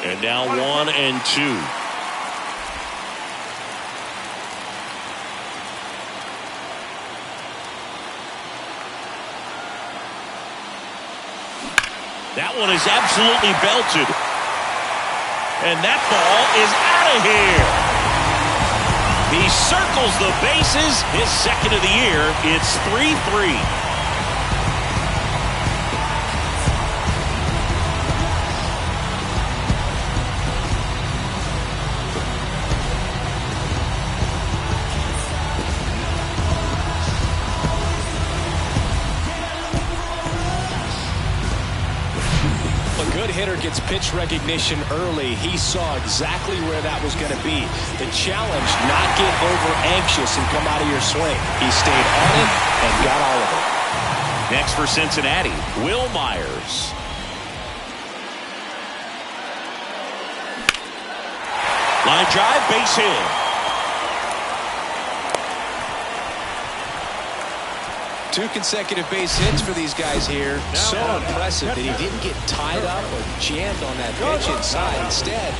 And now 1-2. That one is absolutely belted. And that ball is out of here. He circles the bases, his second of the year. It's 3-3. Hitter gets pitch recognition early. He saw exactly where that was going to be. The challenge, not get over anxious and come out of your swing. He stayed on it and got all of it. Next for Cincinnati, Will Myers. Line drive, base hit. Two consecutive base hits for these guys here. So impressive that he didn't get tied up or jammed on that pitch inside. Instead,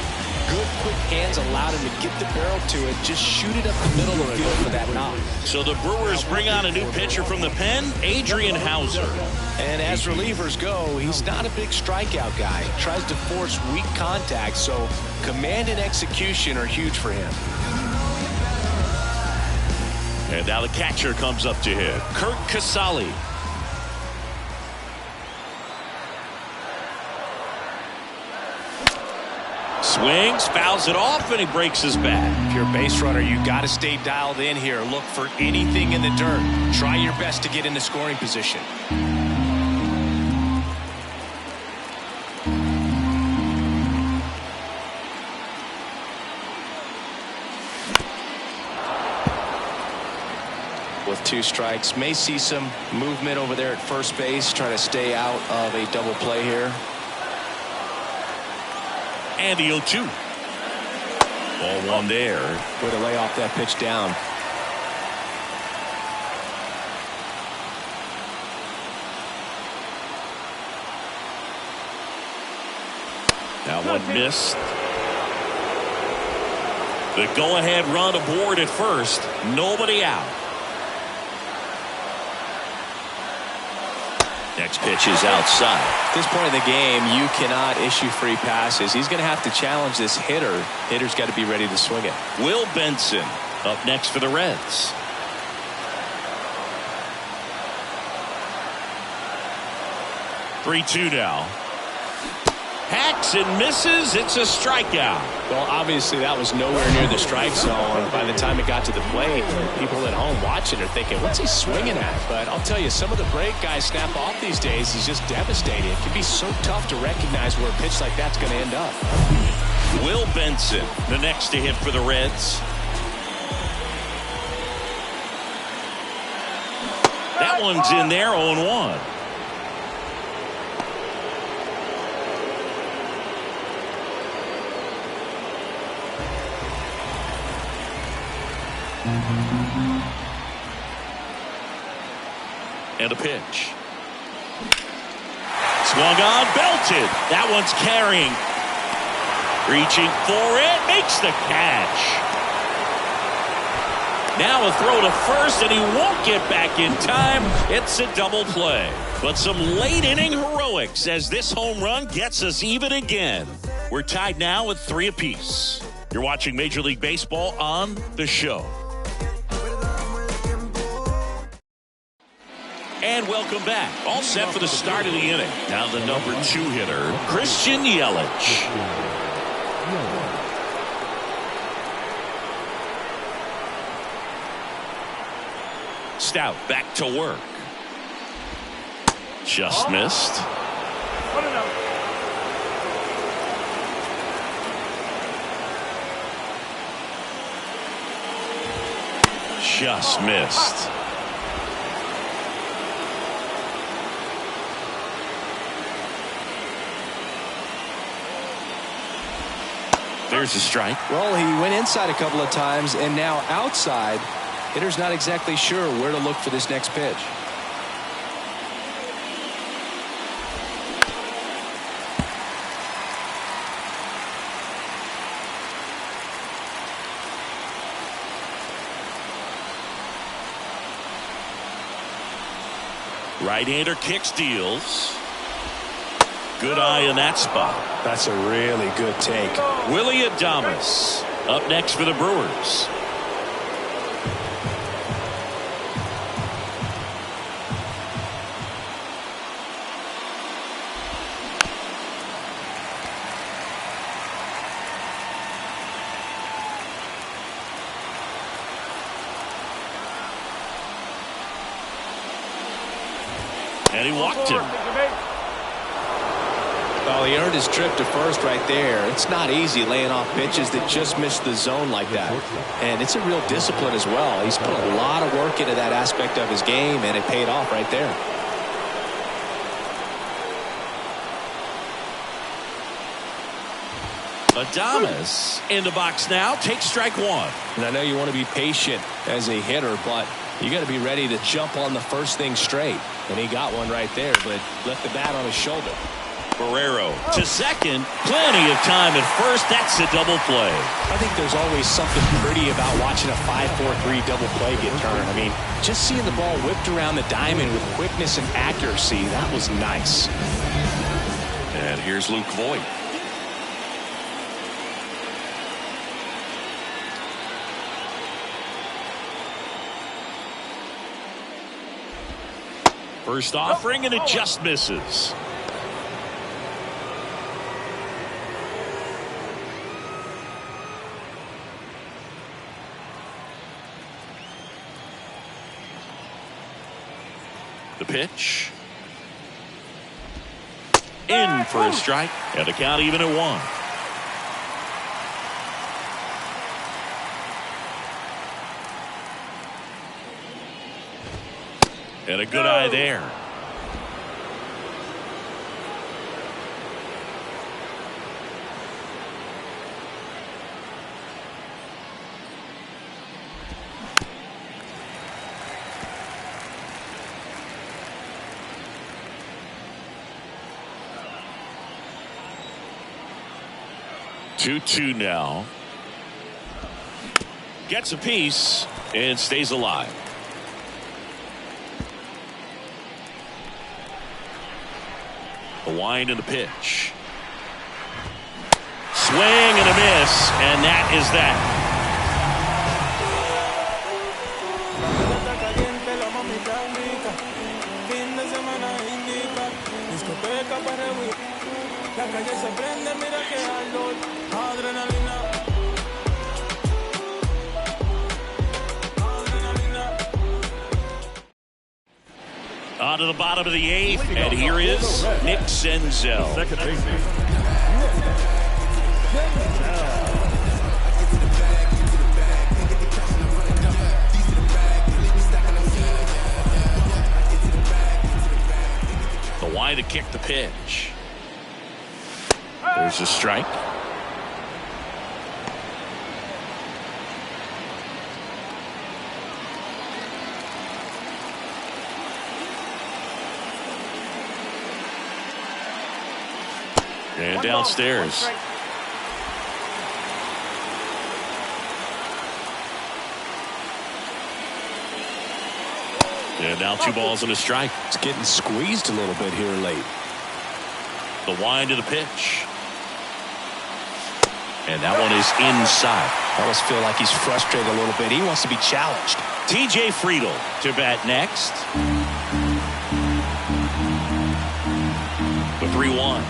good quick hands allowed him to get the barrel to it, just shoot it up the middle of the field for that knock. So the Brewers bring on a new pitcher from the pen, Adrian Hauser. And as relievers go, he's not a big strikeout guy. He tries to force weak contact, so command and execution are huge for him. And now the catcher comes up to hit, Kurt Casale. Swings, fouls it off, and he breaks his bat. If you're a base runner, you got to stay dialed in here. Look for anything in the dirt. Try your best to get into scoring position. With 2 strikes, may see some movement over there at first base. Try to stay out of a double play here. And the 0-2. Ball one there. Way to lay off that pitch down. That one missed. The go-ahead run aboard at first. Nobody out. Next pitch is outside. At this point in the game, you cannot issue free passes. He's going to have to challenge this hitter. Hitter's got to be ready to swing it. Will Benson up next for the Reds. (3-2) now. Hacks and misses. It's a strikeout. Well, obviously that was nowhere near the strike zone. By the time it got to the plate, people at home watching are thinking, what's he swinging at? But I'll tell you, some of the break guys snap off these days is just devastating. It can be so tough to recognize where a pitch like that's going to end up. Will Benson, the next to hit for the Reds. That one's in there, 0-1. And a pitch. Swung on, belted. That one's carrying. Reaching for it, makes the catch. Now a throw to first, and he won't get back in time. It's a double play. But some late inning heroics as this home run gets us even again. We're tied now with 3 apiece. You're watching Major League Baseball on The Show. And welcome back. All set for the start of the inning. Now the number 2 hitter, Christian Yelich. Stout back to work. Just missed. just missed. There's a strike. Well, he went inside a couple of times, and now outside. Hitter's not exactly sure where to look for this next pitch. Right-hander kicks, deals. Good eye in that spot. That's a really good take. Willie Adames up next for the Brewers. And he walked him. Well, he earned his trip to first right there. It's not easy laying off pitches that just miss the zone like that. And it's a real discipline as well. He's put a lot of work into that aspect of his game, and it paid off right there. Adames in the box now. Takes strike one. And I know you want to be patient as a hitter, but you got to be ready to jump on the first thing straight. And he got one right there, but left the bat on his shoulder. Barrero to second. Plenty of time at first. That's a double play. I think there's always something pretty about watching a 5-4-3 double play get turned. I mean, just seeing the ball whipped around the diamond with quickness and accuracy, that was nice. And here's Luke Voigt. First offering, and it just misses. The pitch. In for a strike, and the count even at one. And a good eye there. Two now. Gets a piece and stays alive. A wind and a pitch. Swing and a miss, and that is that. On to the bottom of the eighth, and here is Nick Senzel. Second baseman. The wind to kick the pitch. There's a strike. And downstairs. And now 2 balls and a strike. It's getting squeezed a little bit here late. The wind to the pitch. And that one is inside. I almost feel like he's frustrated a little bit. He wants to be challenged. TJ Friedl to bat next. The 3-1.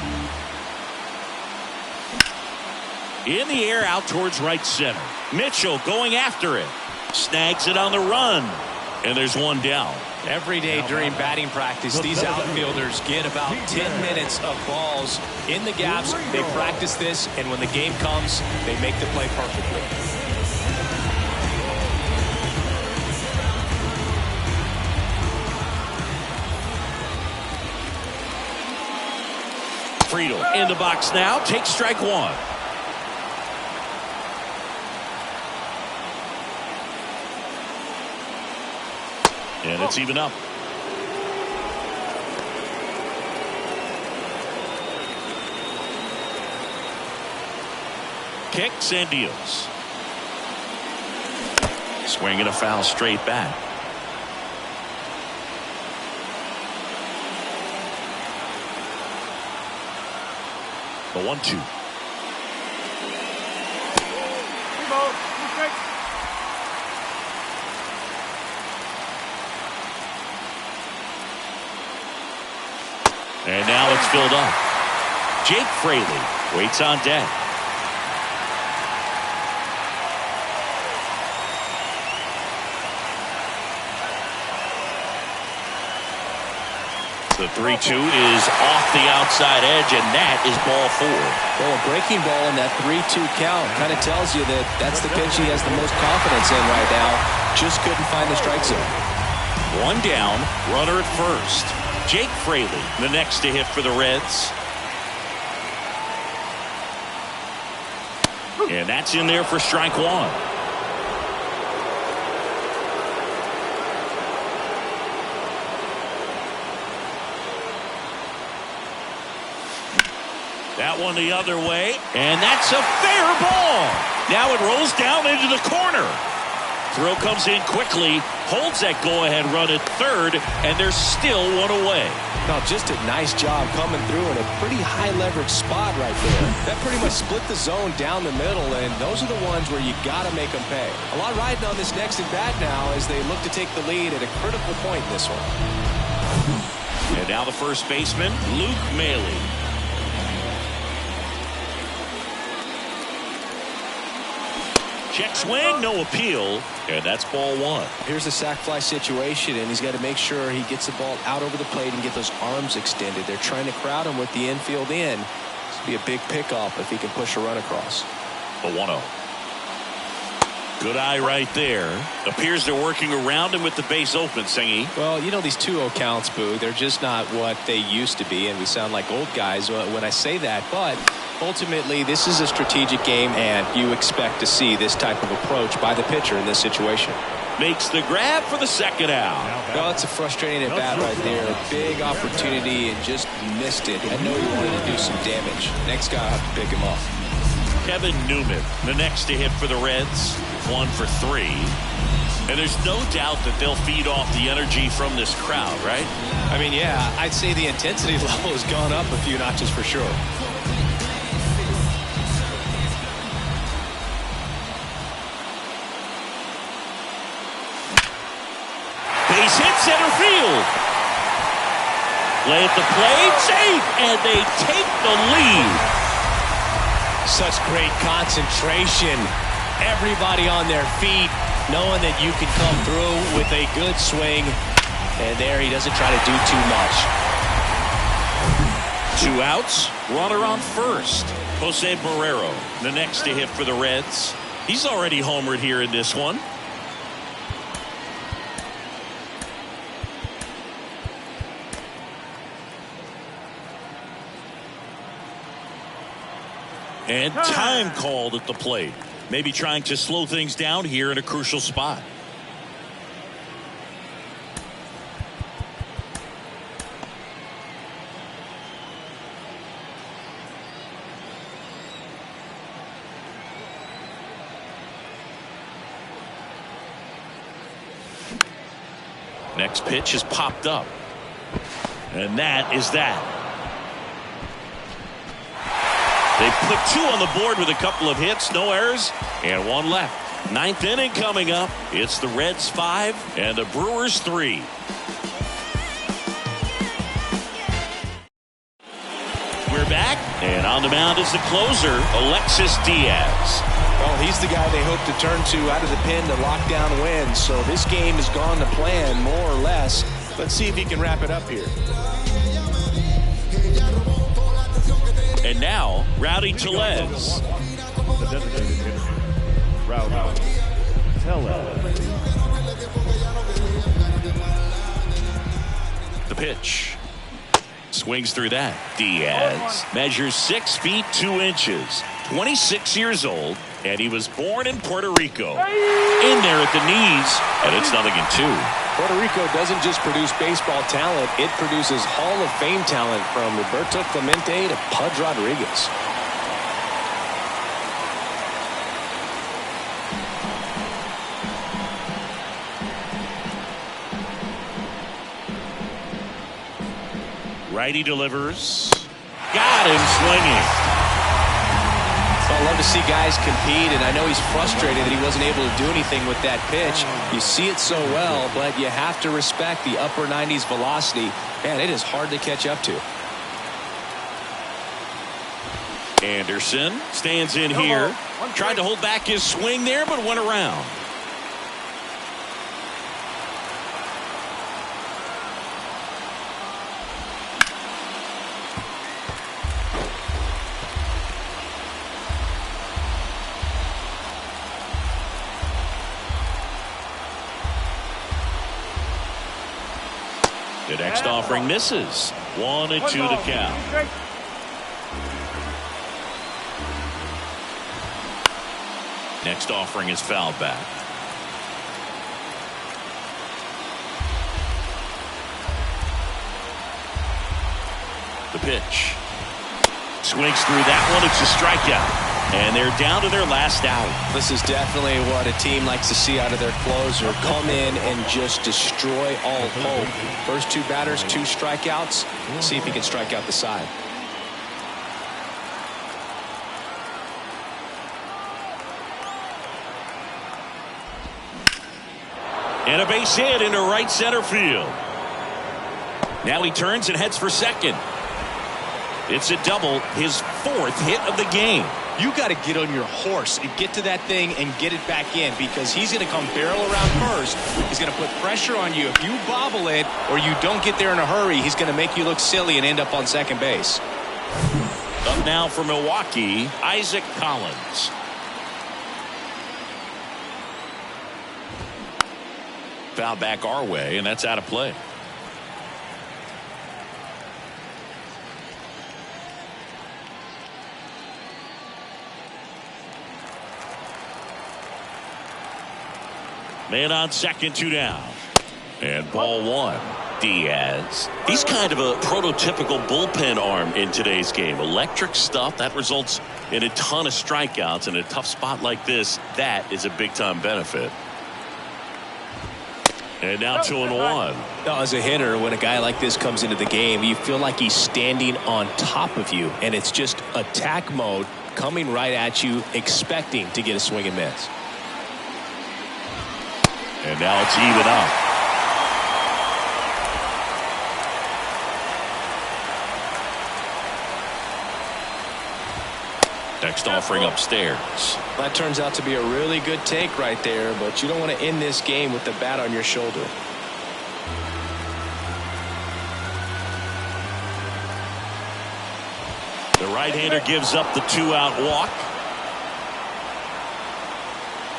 In the air out towards right center. Mitchell going after it. Snags it on the run. And there's one down. Every day during batting practice, these outfielders get about 10 minutes of balls in the gaps. They practice this, and when the game comes, they make the play perfectly. Friedel in the box now. Takes strike one. And it's even up. Kicks and deals. Swinging a foul straight back. The 1-2. And now it's filled up. Jake Fraley waits on deck. The 3-2 is off the outside edge, and that is ball 4. Well, a breaking ball in that 3-2 count kind of tells you that that's the pitch he has the most confidence in right now. Just couldn't find the strike zone. One down, runner at first. Jake Fraley, the next to hit for the Reds. And that's in there for strike one. That one the other way, and that's a fair ball. Now it rolls down into the corner. Throw comes in quickly, holds that go-ahead run at third, and there's still one away. Now, just a nice job coming through in a pretty high-leverage spot right there. That pretty much split the zone down the middle, and those are the ones where you got to make them pay. A lot riding on this next at-bat now as they look to take the lead at a critical point in this one. And now the first baseman, Luke Maile. Check swing, no appeal, and that's ball 1. Here's a sac fly situation, and he's got to make sure he gets the ball out over the plate and get those arms extended. They're trying to crowd him with the infield in. This will be a big pickoff if he can push a run across. The 1-0. Good eye right there. Appears they're working around him with the base open, Singy. Well, you know, these 2-0 counts, Boo, they're just not what they used to be, and we sound like old guys when I say that, but ultimately this is a strategic game, and you expect to see this type of approach by the pitcher in this situation. Makes the grab for the second out. Well, it's a frustrating at bat right there. A big opportunity and just missed it. I know he wanted to do some damage. Next guy will have to pick him up. Kevin Newman, the next to hit for the Reds. 1 for 3. And there's no doubt that they'll feed off the energy from this crowd, right? I mean, yeah, I'd say the intensity level has gone up a few notches for sure. Base hit center field. Play at the plate, safe, and they take the lead. Such great concentration. Everybody on their feet, knowing that you can come through with a good swing. And there he doesn't try to do too much. 2 outs, runner on first. Jose Barrero, the next to hit for the Reds. He's already homered here in this one. And time called at the plate. Maybe trying to slow things down here in a crucial spot. Next pitch is popped up. And that is that. They've put 2 on the board with a couple of hits, no errors, and 1 left. 9th inning coming up. It's the Reds 5 and the Brewers 3. We're back, and on the mound is the closer, Alexis Diaz. Well, he's the guy they hope to turn to out of the pen to lock down wins. So this game has gone to plan, more or less. Let's see if he can wrap it up here. And now, Rowdy Tellez. The designated hitter, Rowdy Tellez. The pitch. Swings through that. Diaz measures 6 feet 2 inches, 26 years old, and he was born in Puerto Rico. In there at the knees, and it's 0-2. Puerto Rico doesn't just produce baseball talent, it produces Hall of Fame talent from Roberto Clemente to Pudge Rodriguez. Righty delivers. Got him swinging. So I love to see guys compete, and I know he's frustrated that he wasn't able to do anything with that pitch. You see it so well, but you have to respect the upper 90s velocity. Man, it is hard to catch up to. Anderson stands in here. Tried to hold back his swing there, but went around. The next offering misses. 1-2 to count. Next offering is fouled back. The pitch. Swings through that one. It's a strikeout. And they're down to their last out. This is definitely what a team likes to see out of their closer. Come in and just destroy all hope. First 2 batters, 2 strikeouts. See if he can strike out the side. And a base hit into right center field. Now he turns and heads for second. It's a double, his 4th hit of the game. You got to get on your horse and get to that thing and get it back in, because he's going to come barrel around first. He's going to put pressure on you. If you bobble it or you don't get there in a hurry, he's going to make you look silly and end up on second base. Up now for Milwaukee, Isaac Collins. Foul back our way, and that's out of play. Man on second, 2 down. And ball 1. Diaz. He's kind of a prototypical bullpen arm in today's game. Electric stuff that results in a ton of strikeouts. In a tough spot like this, that is a big-time benefit. And now 2-1. Now, as a hitter, when a guy like this comes into the game, you feel like he's standing on top of you, and it's just attack mode coming right at you, expecting to get a swing and miss. And now it's even up. Next offering upstairs. That turns out to be a really good take right there, but you don't want to end this game with the bat on your shoulder. The right-hander gives up the 2-out walk.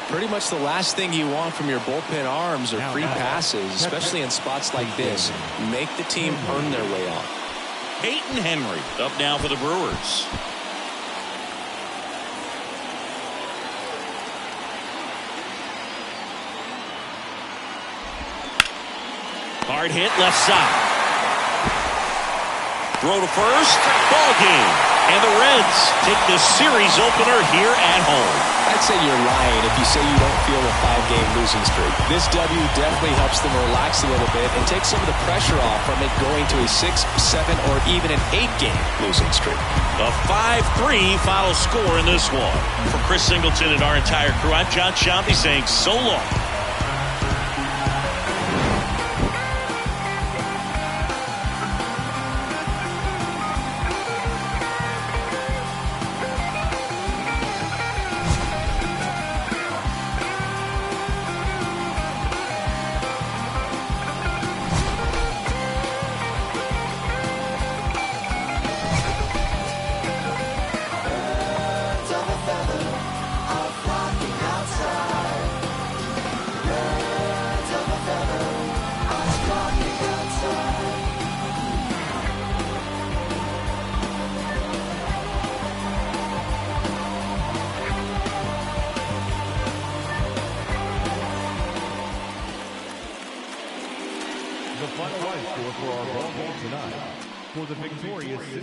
Pretty much the last thing you want from your bullpen arms are free passes, especially in spots like this. Make the team earn their way off. Peyton Henry up now for the Brewers. Hard hit left side. Throw to first. Ball game. And the Reds take the series opener here at home. I'd say you're lying if you say you don't feel a 5-game losing streak. This W definitely helps them relax a little bit and take some of the pressure off from it going to a 6, 7, or even an 8-game losing streak. A 5-3 final score in this one. For Chris Singleton and our entire crew, I'm John Shambi saying so long. line score for our ball game tonight. For the victorious